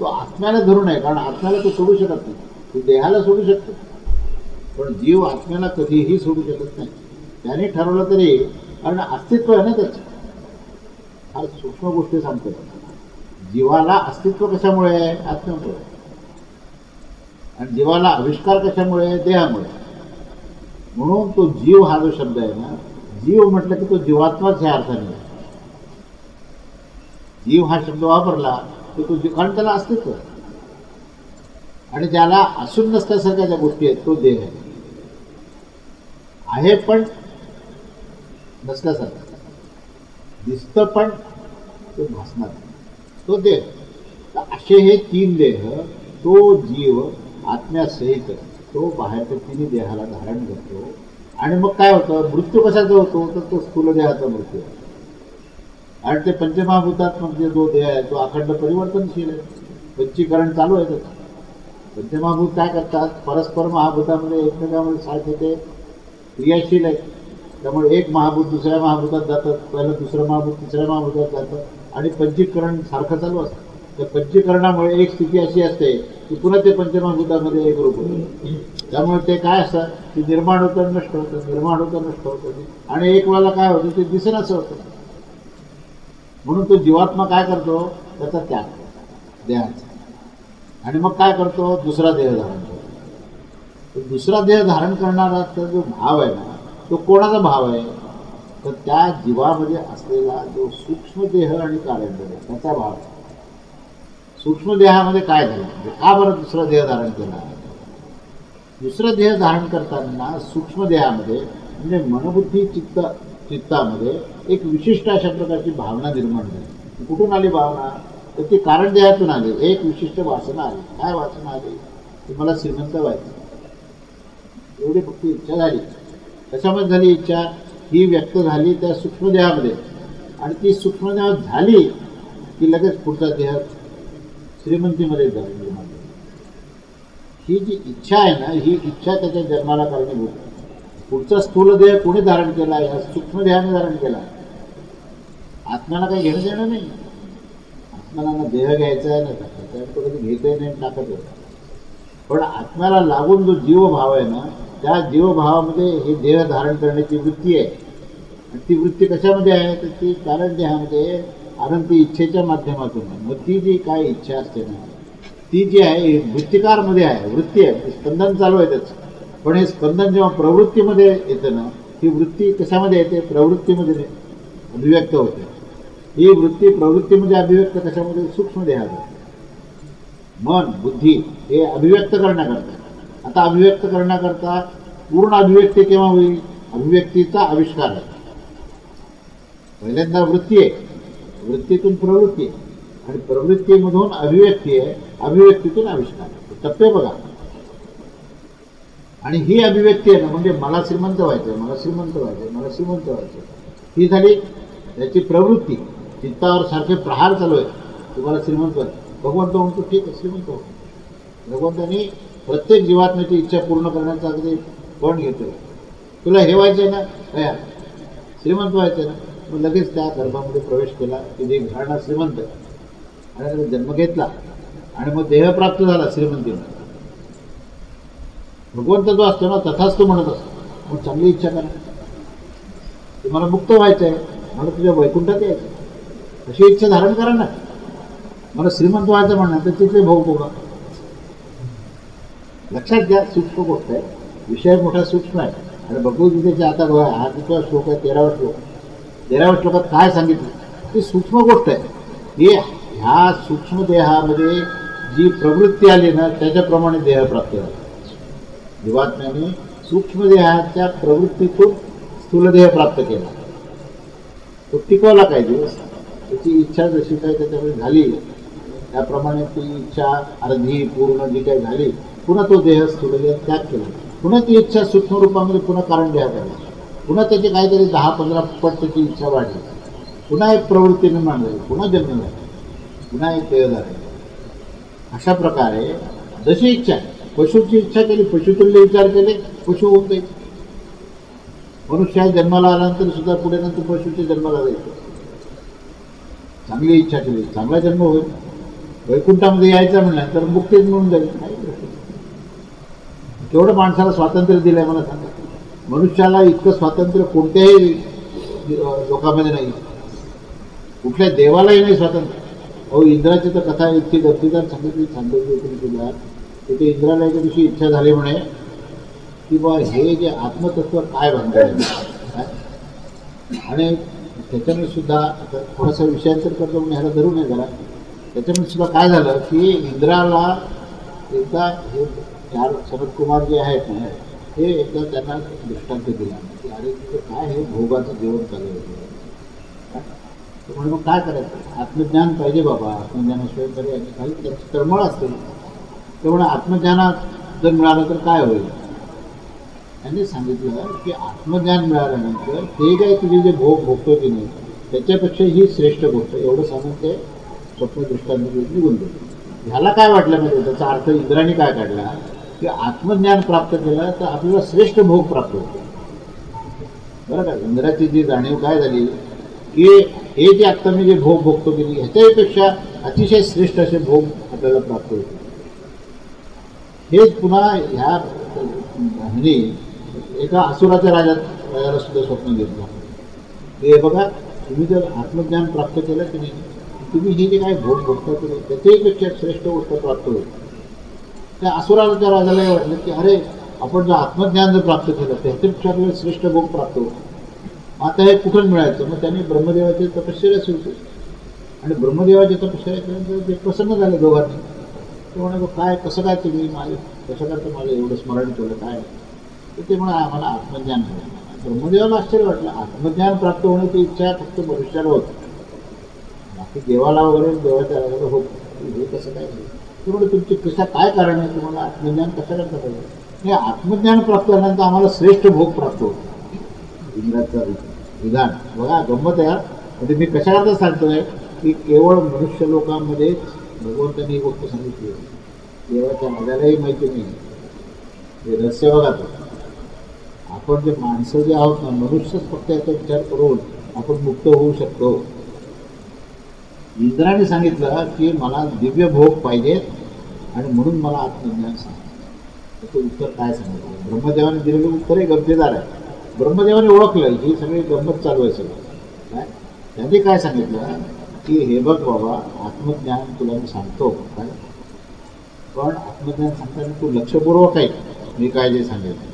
तो आत्म्याला धरून आहे. कारण आत्म्याला तो सोडू शकत नाही. तो देहाला सोडू शकतो, पण जीव आत्म्याला कधीही सोडू शकत नाही. त्याने ठरवलं तरी, कारण अस्तित्व आहे ना त्याचं. फार सूक्ष्म गोष्टी सांगतो. जीवाला अस्तित्व कशामुळे आहे? आत्म्यामुळे. आणि जीवाला आविष्कार कशामुळे? देहामुळे. म्हणून तो जीव हा जो शब्द आहे ना, जीव म्हटलं की तो जीवात्माच ह्या अर्थाने. जीव हा शब्द वापरला की तो जीव, कारण त्याला अस्तित्व आहे. आणि ज्याला असून नसल्यासारख्या ज्या गोष्टी आहेत तो देह आहे पण नसल्यासारखं दिसतं पण तो भासणार तो देह. तर असे हे तीन देह, तो जीव आत्म्यासहित तो बाहेरच्या तिन्ही देहाला धारण करतो. आणि मग काय होतं, मृत्यू कशाचा होतो, तर तो स्थूल देहाचा मृत्यू आहे. आणि ते पंचमहाभूतात म्हणजे जो देह आहे तो अखंड परिवर्तनशील आहे. पंचीकरण चालू आहे त्याचं. पंचमहाभूत काय करतात, परस्पर महाभूतामध्ये एकमेकांमध्ये सारखे ते क्रियाशील आहेत. त्यामुळे एक महाभूत दुसऱ्या महाभूतात जातं, पहिलं दुसरं महाभूत तिसऱ्या महाभूतात जातं आणि पंचीकरण सारखं चालू असतं. त्या पंचीकरणामुळे एक स्थिती अशी असते की पुन्हा ते पंचमहाभूतामध्ये एक रूप होतं. त्यामुळे ते काय असतं की निर्माण होतं नष्ट होतं, निर्माण होतं नष्ट होतं, आणि एक वेळेला काय होतं ते दिसेनासं होतं. म्हणून तो जीवात्मा काय करतो, त्याचा त्याग देहाचा, आणि मग काय करतो, दुसरा देह धारण करतो. दुसरा देह धारण करणारा जो भाव आहे ना, तो कोणाचा भाव आहे, तर त्या जीवामध्ये असलेला जो सूक्ष्म देह आणि कारण देह त्याचा भाव आहे. सूक्ष्म देहामध्ये काय झालं, म्हणजे का बरं दुसरा देह धारण केला. दुसरं देह धारण करताना सूक्ष्म देहामध्ये म्हणजे मनबुद्धी चित्तामध्ये एक विशिष्ट अशा प्रकारची भावना निर्माण झाली. कुठून आली भावना, तर ती कारण देहातून आली. एक विशिष्ट वासना आली. काय वासना आली, की मला श्रीमंत व्हायचं, एवढी फक्त इच्छा झाली. कशामध्ये झाली इच्छा, ही व्यक्त झाली त्या सूक्ष्म देहामध्ये, आणि ती सूक्ष्म देहात झाली की लगेच पुढचा देह श्रीमंतीमध्ये झाली. ही जी इच्छा आहे ना, ही इच्छा त्याच्या जन्माला कारणीभूत. पुढचा स्थूल देह कोणी धारण केला, या सूक्ष्म देहाने धारण केला. आत्म्याला काही घेणं देणं नाही. आत्म्याला ना देह घ्यायचा आहे ना टाकायचा आहे, तो कधी घेतही नाही टाकत आहे. पण आत्म्याला लागून जो जीवभाव आहे ना, त्या जीवभावामध्ये हे देह धारण करण्याची वृत्ती आहे. आणि ती वृत्ती कशामध्ये आहे, तर ती कारण देहामध्ये अनंत इच्छेच्या माध्यमातून आहे. मग ती जी काय इच्छा असते ना, ती जी आहे वृत्तिकारमध्ये आहे, वृत्ती आहे, स्पंदन चालू आहे त्याचं. पण हे स्पंदन जेव्हा प्रवृत्तीमध्ये येतं ना, ही वृत्ती कशामध्ये येते, प्रवृत्तीमध्ये अभिव्यक्त होते. ही वृत्ती प्रवृत्तीमध्ये अभिव्यक्त कशामध्ये, सूक्ष्म देहामध्ये. मन बुद्धी हे अभिव्यक्त करण्याकरता. आता अभिव्यक्त करण्याकरता पूर्ण अभिव्यक्ती केव्हा होईल, अभिव्यक्तीचा आविष्कार आहे. पहिल्यांदा वृत्ती आहे, वृत्तीतून प्रवृत्ती आहे, आणि प्रवृत्तीमधून अभिव्यक्ती आहे, अभिव्यक्तीतून आविष्कार आहे. टप्पे बघा. आणि ही अभिव्यक्ती आहे ना, म्हणजे मला श्रीमंत व्हायचं, मला श्रीमंत व्हायचं, मला श्रीमंत व्हायचं, ही झाली त्याची प्रवृत्ती. चित्तावर सारखे प्रहार चालू आहे, तुम्हाला श्रीमंत व्हायचं. भगवंत म्हणतो ठीक आहे, श्रीमंत हो. भगवंतांनी प्रत्येक जीवात्म्याची इच्छा पूर्ण करण्याचा अगदी पण घेतो. तुला हे व्हायचं आहे ना, काय श्रीमंत व्हायचं आहे ना, मग लगेच त्या गर्भामध्ये प्रवेश केला की जे घराणा श्रीमंत, आणि त्याचा जन्म घेतला, आणि मग देह प्राप्त झाला श्रीमंतीने. भगवंत जो असतो ना, तथाच तो म्हणत असतो, मग चांगली इच्छा करा, तुम्हाला मुक्त व्हायचं आहे, मला तुझ्या वैकुंठात यायचं, अशी इच्छा धारण करा ना. मला श्रीमंत व्हायचं म्हणणं, तर तिथे भोग भोगा. लक्षात घ्या, सूक्ष्म गोष्ट आहे, विषय मोठा सूक्ष्म आहे. आणि भगवद्गीतेचे आता बघा, हा दुसरा श्लोक आहे, 13वा श्लोक. 13व्या श्लोकात काय सांगितलं, ती सूक्ष्म गोष्ट आहे. ही ह्या सूक्ष्म देहामध्ये जी प्रवृत्ती आली ना, त्याच्याप्रमाणे देह प्राप्त झाला. जीवात्म्याने सूक्ष्म देहाच्या प्रवृत्तीतून स्थूल देह प्राप्त केला. तो टिकवला काही दिवस, त्याची इच्छा जशी काही त्याच्यामध्ये झाली, त्याप्रमाणे ती इच्छा अर्धी पूर्ण जी काही झाली, पुन्हा तो देह स्थूल देह त्याग केला. पुन्हा ती इच्छा सूक्ष्म रूपामध्ये पुन्हा कारण देहात आली. पुन्हा त्याची काहीतरी 10-15 पट त्याची इच्छा वाढली, पुन्हा एक प्रवृत्ती निर्माण झाली, पुन्हा जन्म झाला, पुन्हा एक देह झाला. अशा प्रकारे जशी इच्छा, पशुची इच्छा केली, पशुतुल्य विचार केले, पशु होऊन जाईल. मनुष्य जन्माला आल्यानंतर सुद्धा पुढे नंतर पशुच्या जन्माला जायचं. चांगली इच्छा केली, चांगला जन्म होईल. वैकुंठामध्ये यायचं म्हणलं तर मुक्तीच म्हणून जाईल. केवढं माणसाला स्वातंत्र्य दिलंय मला सांगा. मनुष्याला इतकं स्वातंत्र्य कोणत्याही लोकांमध्ये नाही, कुठल्या देवालाही नाही स्वातंत्र्य. अहो, इंद्राची तर कथा इतकी गमतीदार सांगितली तुला. तिथे इंद्राला एका दिवशी इच्छा झाली म्हणे की बा हे जे आत्मतत्व काय भानगड आहे. आणि त्याच्यामुळे सुद्धा आता थोडासा विषयांतर करतो म्हणून ह्याला धरू नये जरा. त्याच्यामुळे सुद्धा काय झालं की इंद्राला एकदा हे 4 शरदकुमार जे आहेत ना, हे एकदा त्यांना दृष्टांत दिला की अरे तिथे काय हे भोगाचं जेवण चालू होतं. म्हणजे मग काय करायचं? आत्मज्ञान पाहिजे बाबा, आत्मज्ञानाशिवाय तरी काही त्याची तळमळ असते. त्यामुळे आत्मज्ञानात जर मिळालं तर काय होईल? त्यांनी सांगितलं की आत्मज्ञान मिळाल्यानंतर ते काही तुझे जे भोग भोगतो की नाही त्याच्यापेक्षा ही श्रेष्ठ गोष्ट, एवढं सांगून ते स्वप्नदृष्टांत निघून गेले. ह्याला काय वाटलं म्हणजे त्याचा अर्थ इंद्राने काय काढला की आत्मज्ञान प्राप्त केलं तर आपल्याला श्रेष्ठ भोग प्राप्त होतो. बरं का? इंद्राची जी जाणीव काय झाली की हे जे आत्ता मी जे भोग भोगतो की नाही ह्याच्यापेक्षा अतिशय श्रेष्ठ असे भोग आपल्याला प्राप्त होते. हेच पुन्हा ह्या ह्याने एका असुराच्या राजाला सुद्धा स्वप्न घेतलं. हे बघा, तुम्ही जर आत्मज्ञान प्राप्त केलं की नाही तुम्ही हे जे काही भोग भोगता की नाही त्याच्यापेक्षा श्रेष्ठ गोष्ट प्राप्त होईल. त्या असुराच्या राजालाही वाटलं की अरे आपण जर आत्मज्ञान जर प्राप्त केलं त्याच्यापेक्षा आपल्याला श्रेष्ठ भोग प्राप्त होतो. आता हे कुठून मिळायचं? मग त्यांनी ब्रह्मदेवाची तपश्चर्या सुरू केली आणि ब्रह्मदेवाची तपश्चर्या केल्यानंतर ते प्रसन्न झाले दोघांनी. ते म्हणाले काय कसं काय तुम्ही माझे कसं करता माझं एवढं स्मरण केलं काय? तर ते म्हणा आम्हाला आत्मज्ञान झालं. ब्रह्मदेवाला आश्चर्य वाटलं. आत्मज्ञान प्राप्त होण्याची इच्छा फक्त मनुष्याला होती, बाकी देवाला वगैरे देवाच्या राजाला होत हे कसं काय झालं? ते म्हणजे तुमची कशा काय कारण आहे तुम्हाला आत्मज्ञान कशा करता पाहिजे? हे आत्मज्ञान प्राप्त झाल्यानंतर आम्हाला श्रेष्ठ भोग प्राप्त होतो. इंद्राचं विधान बघा गंमत आहे. म्हणजे मी कशाकरता सांगतोय की केवळ मनुष्य लोकांमध्येच भगवंतांनी ही गोष्ट सांगितली. देवाच्या राजालाही माहिती नाही. हे रहस्य बघा. आपण जे माणसं जे आहोत ना मनुष्यच फक्त याचा विचार करून आपण मुक्त होऊ शकतो. इंद्राने सांगितलं की मला दिव्य भोग पाहिजेत आणि म्हणून मला आत्मज्ञान सांग. त्याचं उत्तर काय सांगितलं? ब्रह्मदेवाने दिलेलं उत्तर हे गमतीदार आहे. ब्रह्मदेवाने ओळखलं ही सगळी गंमत चालू आहे सगळं काय. त्यांनी काय सांगितलं की हे बघ बाबा आत्मज्ञान तुला मी सांगतो काय, पण आत्मज्ञान सांगताना तू लक्षपूर्वक आहे मी काय जे सांगितलं.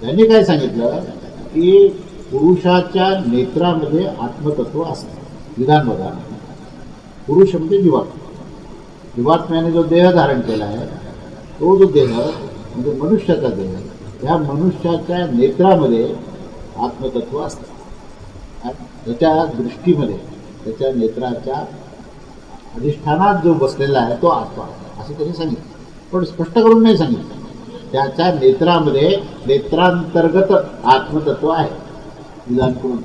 त्यांनी काय सांगितलं की पुरुषाच्या नेत्रामध्ये आत्मतत्व असतं. विधान बघा, पुरुष म्हणजे जीवात्मा. जीवात्म्याने जो देह धारण केला आहे तो जो देह म्हणजे मनुष्याचा देह, ह्या मनुष्याच्या नेत्रामध्ये आत्मतत्व असतं. त्याच्या दृष्टीमध्ये त्याच्या नेत्राच्या अधिष्ठानात जो बसलेला आहे तो आत्मा असं त्यांनी सांगितलं. पण स्पष्ट करून नाही सांगितलं. त्याच्या नेत्रामध्ये नेत्रांतर्गत आत्मतत्व आहे. विधान करून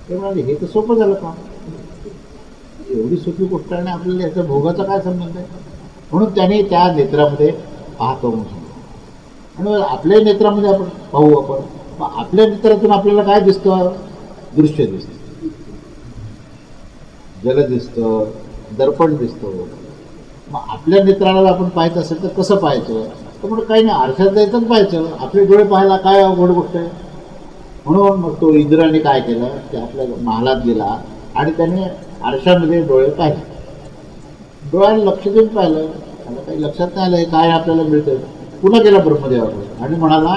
ते म्हणाले हे तर सोपं झालं का? एवढी सोपी गोष्ट आहे आपल्याला याचा भोगाचा काय संबंध आहे? म्हणून त्याने त्या नेत्रामध्ये पाहतो म्हणून सांगितलं. आणि आपल्या नेत्रामध्ये आपण पाहू. आपण आपल्या नेत्रातून आपल्याला काय दिसतं? दृश्य दिसतं, जल दिसतं, दर्पण दिसतं. मग आपल्या नेत्राला आपण पाहायचं असेल तर कसं पाहायचं? तर म्हणून काही नाही आरशात जायचंच पाहायचं. आपले डोळे पाहायला काय अवघड गोष्ट आहे? म्हणून मग तो इंद्राने काय केलं ते आपल्या महालात गेला आणि त्याने आरशामध्ये डोळे पाहिले. डोळ्याला लक्ष देऊन पाहिलं. त्याला काही लक्षात नाही आलं काय आपल्याला मिळतं. पुन्हा गेला ब्रह्मदेवाकडे आणि म्हणाला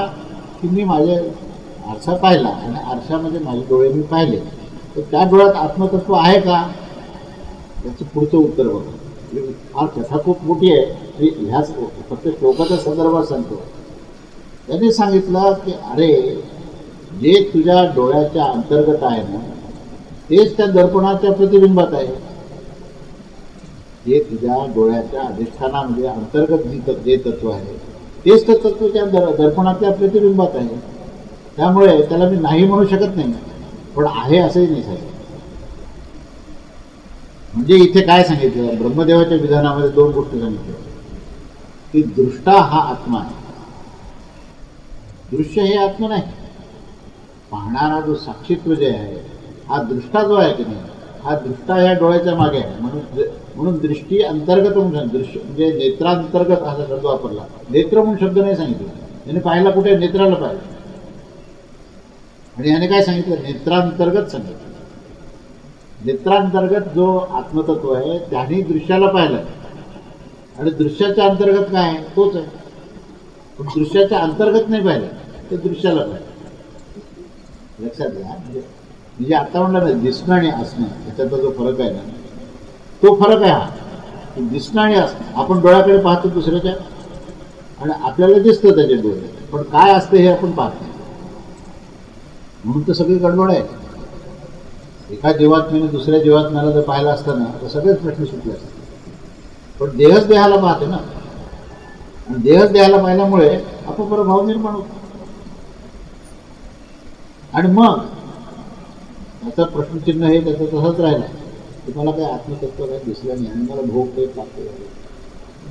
की मी माझे आरसा पाहिला आणि आरशामध्ये माझे डोळे मी पाहिले, तर त्या डोळ्यात आत्मतत्व आहे का? त्याचं पुढचं उत्तर बघा. हा कथा खूप मोठी आहे. मी ह्याच फक्त श्लोकाच्या संदर्भात सांगतो. त्यांनी सांगितलं की अरे जे तुझ्या डोळ्याच्या अंतर्गत आहे ना तेच त्या दर्पणाच्या प्रतिबिंबात आहे. जे तुझ्या डोळ्याच्या अधिष्ठानामध्ये अंतर्गत जे तत्व आहे तेच तर तत्व त्या दर्पणाच्या प्रतिबिंबात आहे. त्यामुळे त्याला मी नाही म्हणू शकत नाही, पण आहे असंही नाही सांगितलं. म्हणजे इथे काय सांगितलं? ब्रह्मदेवाच्या विधानामध्ये दोन गोष्टी सांगितल्या की दृष्टा हा आत्मा आहे. दृश्य हे आत्मा नाही. पाहणारा जो साक्षीत्व जे आहे हा दृष्टा जो आहे की नाही हा दृष्टा ह्या डोळ्याच्या मागे आहे. म्हणून दृष्टी अंतर्गत म्हणून दृश्य म्हणजे नेत्रांतर्गत असा शब्द वापरला. नेत्र म्हणून शब्द नाही सांगितला. याने पाहायला कुठे? नेत्राला पाहिजे. आणि याने काय सांगितलं? नेत्रांतर्गत सांगितलं. नेत्रांतर्गत जो आत्मतत्व आहे त्याने दृश्याला पाहिलं आणि दृश्याच्या अंतर्गत काय आहे तोच आहे. पण दृश्याच्या अंतर्गत नाही पाहिलं तर दृश्याला पाहिलं. लक्षात घ्या. म्हणजे आता म्हणलं ना दिसणं आणि असणं याच्यातला जो फरक आहे ना तो फरक आहे हा. दिसणं आणि असणं आपण डोळ्याकडे पाहतो दुसऱ्याच्या आणि आपल्याला दिसतं त्याचे डोळे, पण काय असतं हे आपण पाहतो. म्हणून तर सगळी गडबड आहे. एका जीवात्म्याने दुसऱ्या जीवात्म्याला जर पाहिलं असतं ना तर सगळेच प्रश्न सुटले असतात. पण देहच देहाला पाहते ना, आणि देहच देहाला पाहिल्यामुळे आपोआप भाव निर्माण होतो. आणि मग आता प्रश्नचिन्ह हे त्याचं तसंच राहिला. तुम्हाला काही आत्मतत्व काही दिसलं नाही आणि मला भोग काही प्राप्त झाले.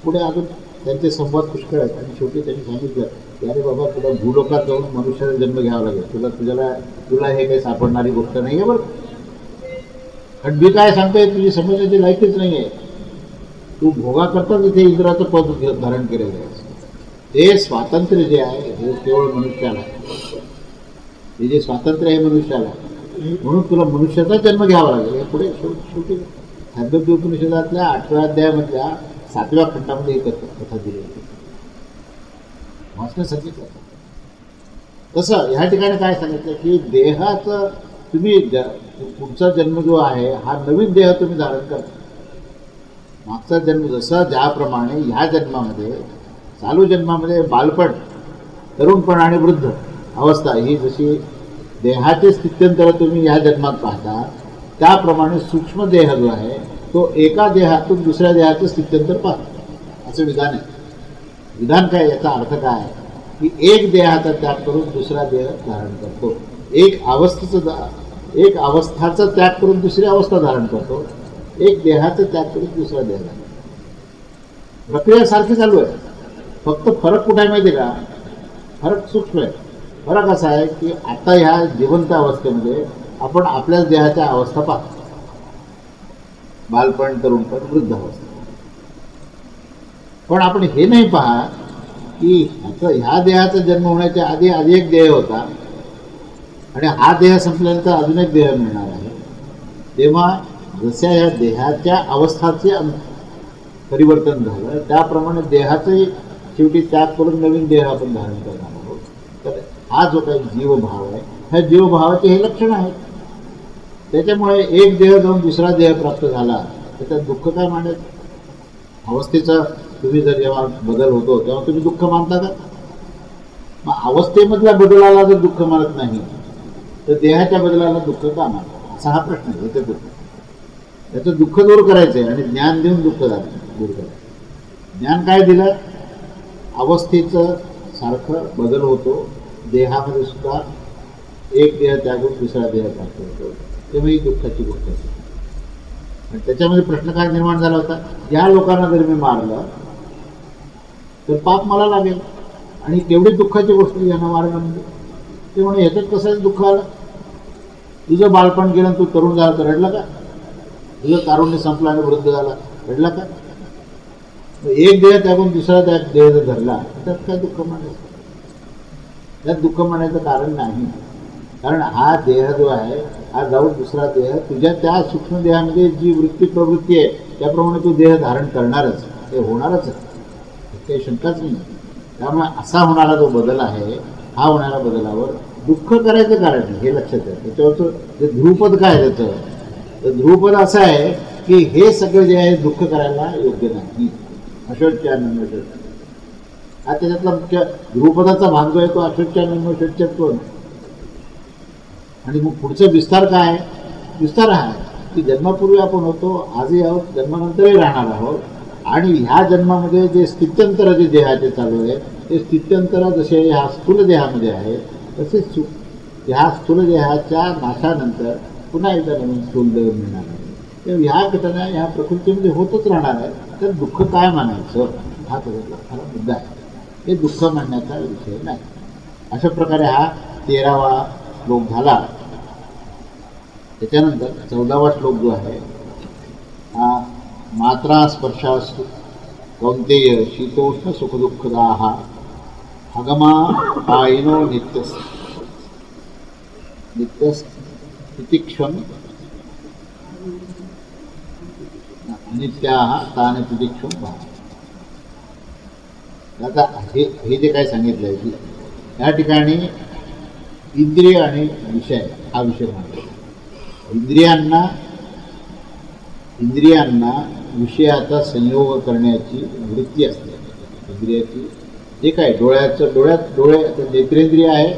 पुढे अजून त्यांचे संवाद पुष्कळ आहेत आणि शेवटी त्यांनी सांगितलं की अरे बाबा, तुला भूलोकात जाऊन मनुष्याचा जन्म घ्यावा लागेल. तुला हे काही सापडणारी गोष्ट नाही आहे बरं. कारण मी काय सांगतोय तुझी समजण्याची लायकीच नाही आहे. तू भोगाकरता तिथे इंद्राचं पद धारण केलेलं आहे. ते स्वातंत्र्य जे आहे हे केवळ मनुष्याला आहे. हे जे स्वातंत्र्य आहे मनुष्याला, म्हणून तुला मनुष्याचा जन्म घ्यावा लागेल. हे पुढे शेवटी छांदोग्योपनिषदातल्या 8व्या अध्यायामधल्या 7व्या खंडामध्ये एक कथा दिली होती. वाचण्यात सांगितलं. तसं ह्या ठिकाणी काय सांगितलं की देहाचं तुम्ही पुढचा जन्म जो आहे हा नवीन देह तुम्ही धारण करता. मागचा जन्म जसा ज्याप्रमाणे ह्या जन्मामध्ये चालू जन्मामध्ये बालपण, तरुणपण आणि वृद्ध अवस्था ही जशी देहाचे स्थित्यंतर तुम्ही ह्या जन्मात पाहता, त्याप्रमाणे सूक्ष्म देह जो आहे तो एका देहातून दुसऱ्या देहाचं स्थित्यंतर पाहतो. असं विधान आहे. विधान काय, याचा अर्थ काय आहे की एक देहाचा त्याग करून दुसरा देह धारण करतो. एक अवस्थाचा त्याग करून दुसरी अवस्था धारण करतो. एक देहाचं त्याग करून दुसरा देह धारण करतो. प्रक्रिया सारखी चालू आहे. फक्त फरक कुठे आहे माहिती आहे का? फरक सूक्ष्म आहे. फरक असा आहे की आता ह्या जिवंत अवस्थेमध्ये आपण आपल्याच देहाच्या अवस्था पाहतो. बालपण, तरुणपण, वृद्ध अवस्था. पण आपण हे नाही पाहत की ह्या देहाचा जन्म होण्याच्या आधी एक देह होता आणि हा देह संपल्यानंतर अजून एक देह मिळणार आहे. तेव्हा जशा या देहाच्या अवस्थाचे परिवर्तन झालं त्याप्रमाणे देहाचंही शेवटी त्याग करून नवीन देह आपण धारण करणार आहोत. तर हा जो काही जीवभाव आहे, ह्या जीवभावाचे हे लक्षण आहे. त्याच्यामुळे एक देह जाऊन दुसरा देह प्राप्त झाला त्याच्यात दुःख काय मानायचं? अवस्थेचा तुम्ही जर जेव्हा बदल होतो तेव्हा तुम्ही दुःख मानता का? मग अवस्थेमधल्या बदलाला जर दुःख मानत नाही तर देहाच्या बदलाला दुःख का मानता? असा हा प्रश्न आहे. त्याचं दुःख दूर करायचं आहे आणि ज्ञान देऊन दुःख दूर करायचं. ज्ञान काय दिलं? अवस्थेचं सारखं बदल होतो. देहामध्ये सुद्धा एक देह त्यागून दुसरा देह प्राप्त होतो. तेव्हा ही दुःखाची गोष्ट असते. आणि त्याच्यामध्ये प्रश्न काय निर्माण झाला होता? या लोकांना जर मी मारलं तर पाप मला लागेल आणि केवढी दुःखाची गोष्ट यांना मारणं म्हणजे. ते म्हणे ह्याच्यात कसं दुःख आलं? तुझं बालपण गेलं, तू तरुण झाला तर रडला का? तुझं तारुण्य संपलं आणि वृद्ध झाला, रडला का? एक देह त्यातून दुसरा देह जर धरला त्यात काय दुःख मानायचं? त्यात दुःख मानायचं कारण नाही. कारण हा देह जो आहे हा जाऊन दुसरा देह तुझ्या त्या सूक्ष्म देहामध्ये जी वृत्ती प्रवृत्ती आहे त्याप्रमाणे तू देह धारण करणारच, ते होणारच आहे, काही शंकाच नाही. त्यामुळे असा होणारा जो बदल आहे हा होणाऱ्या बदलावर दुःख करायचं कारण नाही हे लक्षात आहे. त्याच्यावरचं जे ध्रुवपद काय आहे त्याचं, तर ध्रुवपद असं आहे की हे सगळं जे आहे दुःख करायला योग्य नाही. अशोच्यानंद हा त्याच्यातला मुख्य ध्रुवपदाचा भाग जो आहे तो अशोच्यानंद. आणि मग पुढचा विस्तार काय आहे? विस्तार हा आहे की जन्मापूर्वी आपण होतो, आजही आहोत, जन्मानंतरही राहणार आहोत. आणि ह्या जन्मामध्ये जे स्थित्यंतर जे देहाचे चालू आहे ते स्थित्यंतर जसे ह्या स्थूल देहामध्ये आहे तसेच ह्या स्थूल देहाच्या नाशानंतर पुन्हा एकदा नवीन स्थूल देह मिळणार आहे. तेव्हा ह्या घटना ह्या प्रकृतीमध्ये होतच राहणार आहे. तर दुःख काय मानायचं हा त्याच्यातला खरा मुद्दा आहे. हे दुःख मानण्याचा विषय नाही. अशा प्रकारे हा 13वा श्लोक झाला. त्याच्यानंतर 14वा श्लोक जो आहे हा मात्रा स्पर्शास्तु कौंतेय शीतोष्ण सुखदुःखदाः हगमा पायिनो नित्यस्थितिक्षम अनित्याः ताने तितिक्षम भाव. आता हे जे काय सांगितलं आहे की या ठिकाणी इंद्रिय आणि विषय हा विषय मानतो. इंद्रियांना विषयाचा संयोग करण्याची वृत्ती असते. इंद्रियाची जे काय डोळे नेत्रेंद्रिय आहे,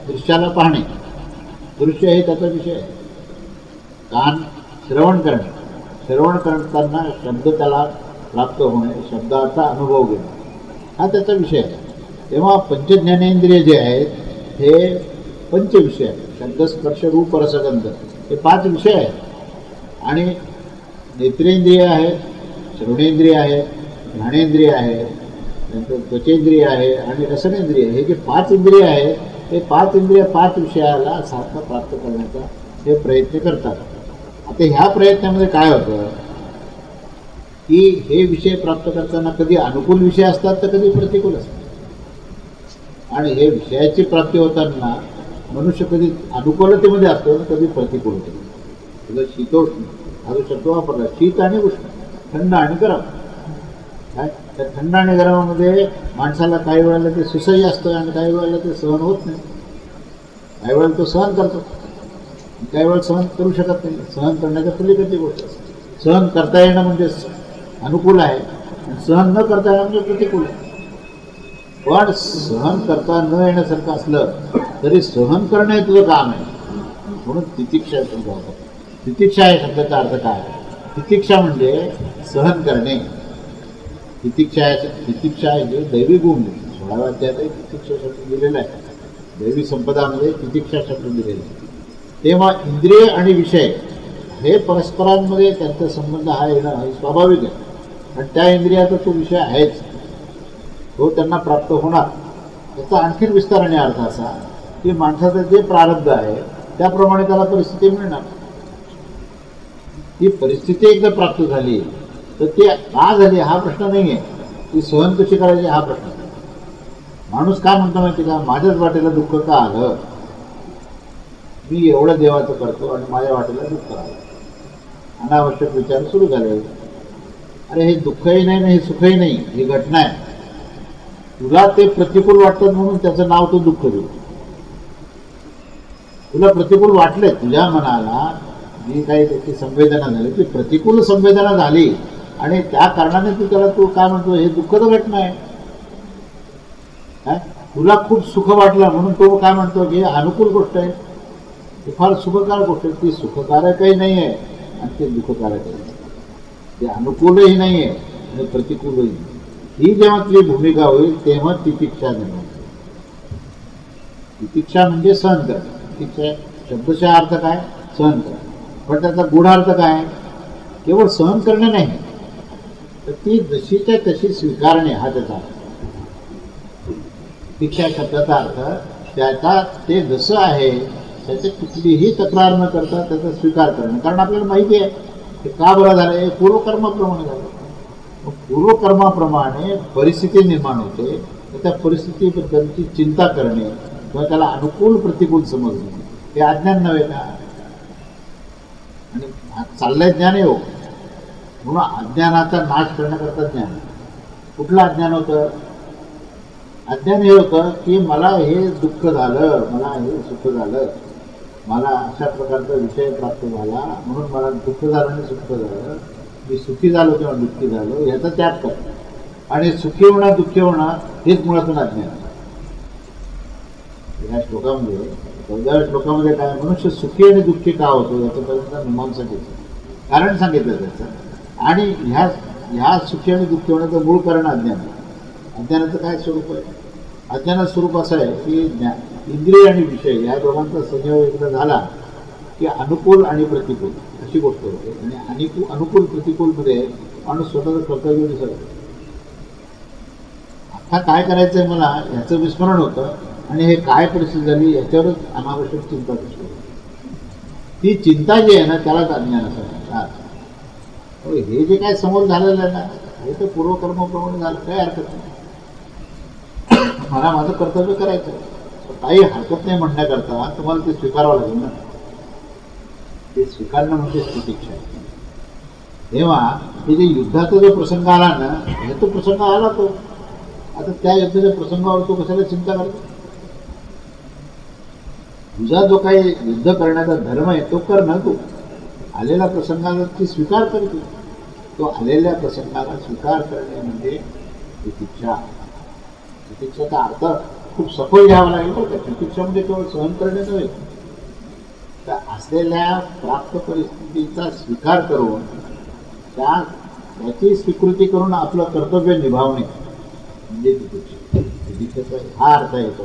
दृश्याला पाहणे, दृश्य हे त्याचा विषय आहे. कान श्रवण करणे, श्रवण करताना शब्द त्याला प्राप्त होणे, शब्दाचा अनुभव घेणे, हा त्याचा विषय आहे. तेव्हा पंचज्ञानेंद्रिय जे आहेत हे पंचविषय आहेत. शब्द स्पर्श रूप रसगंध हे 5 विषय आहेत. आणि नेत्रेंद्रिय आहेत, श्रवणेंद्रिय आहे, घ्राणेंद्रिय आहे, नंतर त्वचेंद्रिय आहे आणि रसनेंद्रिय, हे जे 5 इंद्रिय आहेत हे 5 इंद्रिय 5 विषयाला सार्थ प्राप्त करण्याचा हे प्रयत्न करतात. आता ह्या प्रयत्नामध्ये काय होतं की हे विषय प्राप्त करताना कधी अनुकूल विषय असतात तर कधी प्रतिकूल असतात. आणि हे विषयाची प्राप्ती होताना मनुष्य कधी अनुकूलतेमध्ये असतो आणि कधी प्रतिकूलतेमध्ये. तुझं शीतोष्ण हा जो शब्द वापरला, शीत आणि उष्ण, थंड आणि गरम. काय त्या थंड आणि गरमामध्ये माणसाला काही वेळेला ते सुसह्य असतं आणि काही वेळेला ते सहन होत नाही. काही वेळेला तो सहन करतो, काही वेळेला सहन करू शकत नाही. सहन करण्याच्या पलीकडची गोष्ट असते. सहन करता येणं म्हणजे अनुकूल आहे आणि सहन न करता येणं म्हणजे प्रतिकूल आहे. पण सहन करता न येण्यासारखं असलं तरी सहन करणे हे तुझं काम आहे. म्हणून तितिक्षा शब्द होता. तितिक्षा या शब्दाचा अर्थ काय? तितिक्षा म्हणजे सहन करणे. तितिक्षा म्हणजे दैवी गुण. 16व्या अध्यायात तितिक्षा शब्द दिलेला आहे. दैवी संपदामध्ये तितिक्षा शब्द दिलेला आहे. तेव्हा इंद्रिय आणि विषय हे परस्परांमध्ये त्यांचा संबंध हा येणं हे स्वाभाविक आहे. आणि त्या इंद्रियाचा तो विषय आहेच, तो त्यांना प्राप्त होणार. त्याचा आणखीन विस्तार आणि अर्थ असा की माणसाचं जे प्रारब्ध आहे त्याप्रमाणे त्याला परिस्थिती मिळणार. ती परिस्थिती एकदा प्राप्त झाली तर ती का झाली हा प्रश्न नाही आहे, ती सहन कशी करायची हा प्रश्न आहे. माणूस काय म्हणतो माहिती का, माझ्याच वाटेला दुःख का आलं, मी एवढं देवाचं करतो आणि माझ्या वाटेला दुःख आलं. अनावश्यक विचार सुरू झाले. अरे हे दुःखही नाही ना हे सुखही नाही, ही घटना आहे. तुला ते प्रतिकूल वाटतात म्हणून त्याचं नाव तो दुःख देऊ. तुला प्रतिकूल वाटले, तुझ्या मनाला जी काही त्याची संवेदना झाली ती प्रतिकूल संवेदना झाली आणि त्या कारणाने तू काय म्हणतो हे दुःखद घटना आहे. काय तुला खूप सुख वाटलं म्हणून तो काय म्हणतो की अनुकूल गोष्ट आहे, ती फार सुखकारक गोष्ट आहे. ती सुखकारकही नाही आहे आणि ते दुःखकारकही नाही, ते अनुकूलही नाही आहे आणि प्रतिकूलही नाही. ही जेव्हा तुझी भूमिका होईल तेव्हा तितिक्षा निर्माण. तितिक्षा म्हणजे सहन करणं. तितिक्षा शब्दशः अर्थ काय, सहन करणं. पण त्याचा गूढार्थ काय, केवळ सहन करणे नाही तर ती जशीच्या तशी स्वीकारणे हा त्याचा अर्थ. तितिक्षा शब्दाचा अर्थ त्याचा ते जसं आहे त्याची कुठलीही तक्रार न करता त्याचा स्वीकार करणं. कारण आपल्याला माहिती आहे ते का बरं झालं, हे पूर्वकर्माप्रमाणे झालं. पूर्वकर्माप्रमाणे परिस्थिती निर्माण होते, तर त्या परिस्थितीबद्दलची चिंता करणे किंवा त्याला अनुकूल प्रतिकूल समजणे हे अज्ञान नव्हे का. आणि चाललंय ज्ञान योग. म्हणून अज्ञानाचा नाश करण्याकरता ज्ञान. कुठलं अज्ञान होतं, अज्ञान हे होतं की मला हे दुःख झालं, मला हे सुख झालं, मला अशा प्रकारचा विषय प्राप्त झाला म्हणून मला दुःख झालं आणि सुख झालं, मी सुखी झालो किंवा दुःखी झालो ह्याचा त्याग करतो. आणि सुखी होणं दुःखी होणं हेच मुळातून अज्ञान. या श्लोकामध्ये 14व्या श्लोकामध्ये काय, मनुष्य सुखी आणि दुःखी का होतो याच्यापर्यंत मीमांसा घेतली, कारण सांगितलं त्याचं. आणि ह्या सुखी आणि दुःखी होण्याचं मूळ कारण अज्ञान आहे. अज्ञानाचं काय स्वरूप आहे, अज्ञानाचं स्वरूप असं आहे की इंद्रिय आणि विषय या दोघांचा संयोग एकदा झाला की अनुकूल आणि प्रतिकूल अशी गोष्ट होते. आणि अनुकूल प्रतिकूलमध्ये माणूस स्वतःचं कर्तव्य विसरतो. आता काय करायचं आहे मला ह्याचं विस्मरण होतं आणि हे काय परिस्थिती झाली याच्यावरच अनावश्यक चिंता दिसतो. ती चिंता जी आहे ना त्यालाच अज्ञान असं म्हणतात. हे जे काय समोर झालेलं आहे ना हे तर पूर्वकर्माप्रमाणे झालं, काही हरकत नाही. मला माझं कर्तव्य करायचं, काही हरकत नाही म्हणण्याकरता तुम्हाला ते स्वीकारावं लागेल ना. ते स्वीकारणं म्हणजे तितिक्षा आहे. तेव्हा हे जे युद्धाचा जो प्रसंग आला ना हे तो प्रसंग आला तो, आता त्या युद्धाच्या प्रसंगावर तो कशाला चिंता करतो. तुझा जो काही युद्ध करण्याचा धर्म आहे तो कर ना. तू आलेल्या प्रसंगाला ती स्वीकार करतो. तो आलेल्या प्रसंगाला स्वीकार करणे म्हणजे तितिक्षा. तितिक्षाचा अर्थ खूप सखोल घ्यावा लागेल बरं का. तितिक्षा म्हणजे केवळ सहन करणे नव्हे, तर असलेल्या प्राप्त परिस्थितीचा स्वीकार करून त्याची स्वीकृती करून आपलं कर्तव्य निभावणे म्हणजे तितिक्षेचा हा अर्थ येतो.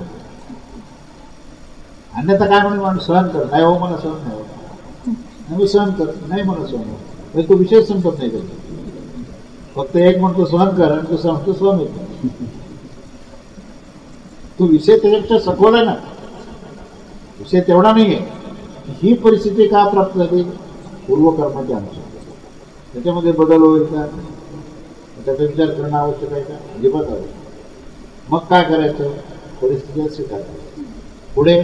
अन्यथा काय म्हणून माणूस सहन कर, नाही हो मला सहन नाही होत, मी सहन कर, नाही मला सहन होत, म्हणजे तो विषय संपत नाही त्याचा. फक्त एक म्हणतो सहन कर आणि दुसरा म्हणतो सहन होत नाही. तो विषय त्याच्यापेक्षा सखोल आहे ना, विषय तेवढा नाही आहे. ही परिस्थिती का प्राप्त झाली? पूर्वकर्माच्या अनुसार. त्याच्यामध्ये बदल होईल का? त्याचा विचार करणं आवश्यक आहे का? अजिबात आवश्यक. मग काय करायचं? परिस्थितीचा स्वीकार करायचा. पुढे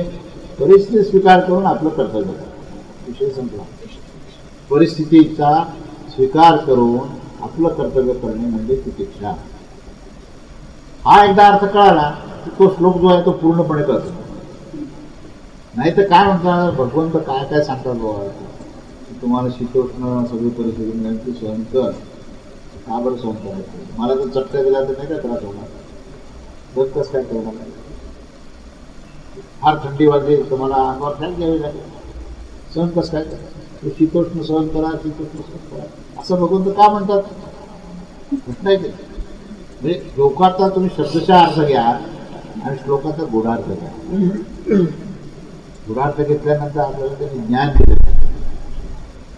परिस्थिती स्वीकार करून आपलं कर्तव्य करायचं. विषय संपला. परिस्थितीचा स्वीकार करून आपलं कर्तव्य करणे म्हणजे तितिक्षा. हा एकदा अर्थ कळाला की तो श्लोक जो आहे तो पूर्णपणे कळतो. नाही तर काय म्हणतात भगवंत, काय काय सांगतात बाबा, तुम्हाला शीतोष्ण सगळी परिस्थिती मिळेल, ती सहन कर. का बरं सहन करायचं? मला जर चटका दिला तर नाही काय त्रास होणार? तर कसं काय करणार? फार थंडी वाजली तुम्हाला अंगावर फॅन घ्यावी लागेल, सहन कसं काय करा? शीतोष्ण सहन करा, शीतोष्ण सहन करा असं भगवंत का म्हणतात? नाही ते म्हणजे श्लोकाचा तुम्ही शब्दशः अर्थ घ्या आणि श्लोकाचा गूढार्थ घ्या. गूढार्थ घेतल्यानंतर आपल्याला त्यांनी ज्ञान दिलं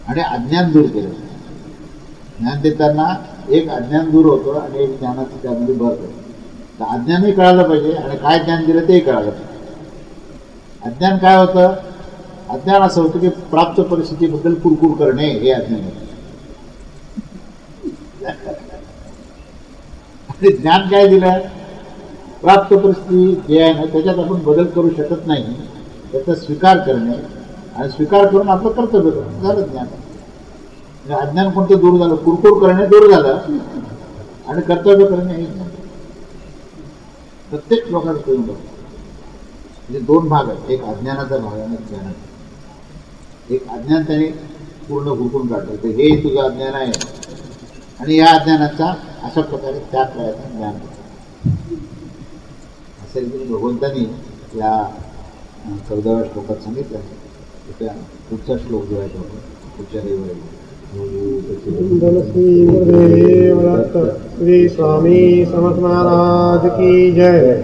आणि अज्ञान दूर केलं. ज्ञान देताना एक अज्ञान दूर होतं आणि एक ज्ञानाचं त्यामध्ये भर पडतं. तर अज्ञानही कळालं पाहिजे आणि काय ज्ञान दिलं तेही कळालं पाहिजे. अज्ञान काय होतं? अज्ञान असं होतं की प्राप्त परिस्थितीबद्दल कुरकुर करणे हे अज्ञान होतं. आणि ज्ञान काय दिलं? प्राप्त परिस्थिती जे आहे ना त्याच्यात आपण बदल करू शकत नाही, त्याचा स्वीकार करणे आणि स्वीकार करून आपलं कर्तव्य करणं झालं ज्ञान. म्हणजे अज्ञान कोणतं दूर झालं? कुरकुर करणे दूर झालं आणि कर्तव्य करणे हे ज्ञान. प्रत्येक लोकांचं करून बघतो. म्हणजे दोन भाग आहेत, एक अज्ञानाचा भाग आणि एक ज्ञानाचा. एक अज्ञान त्याने पूर्ण हुकून काढलं तर हे तुझं अज्ञान आहे आणि या अज्ञानाचा अशा प्रकारे त्याग करायचं ज्ञान. असं भगवंतांनी या 14व्या श्लोकात सांगितलं. त्या पुढचा श्लोक जो आहे तो पुढच्या श्री स्वामी समर्थ महाराज की जय.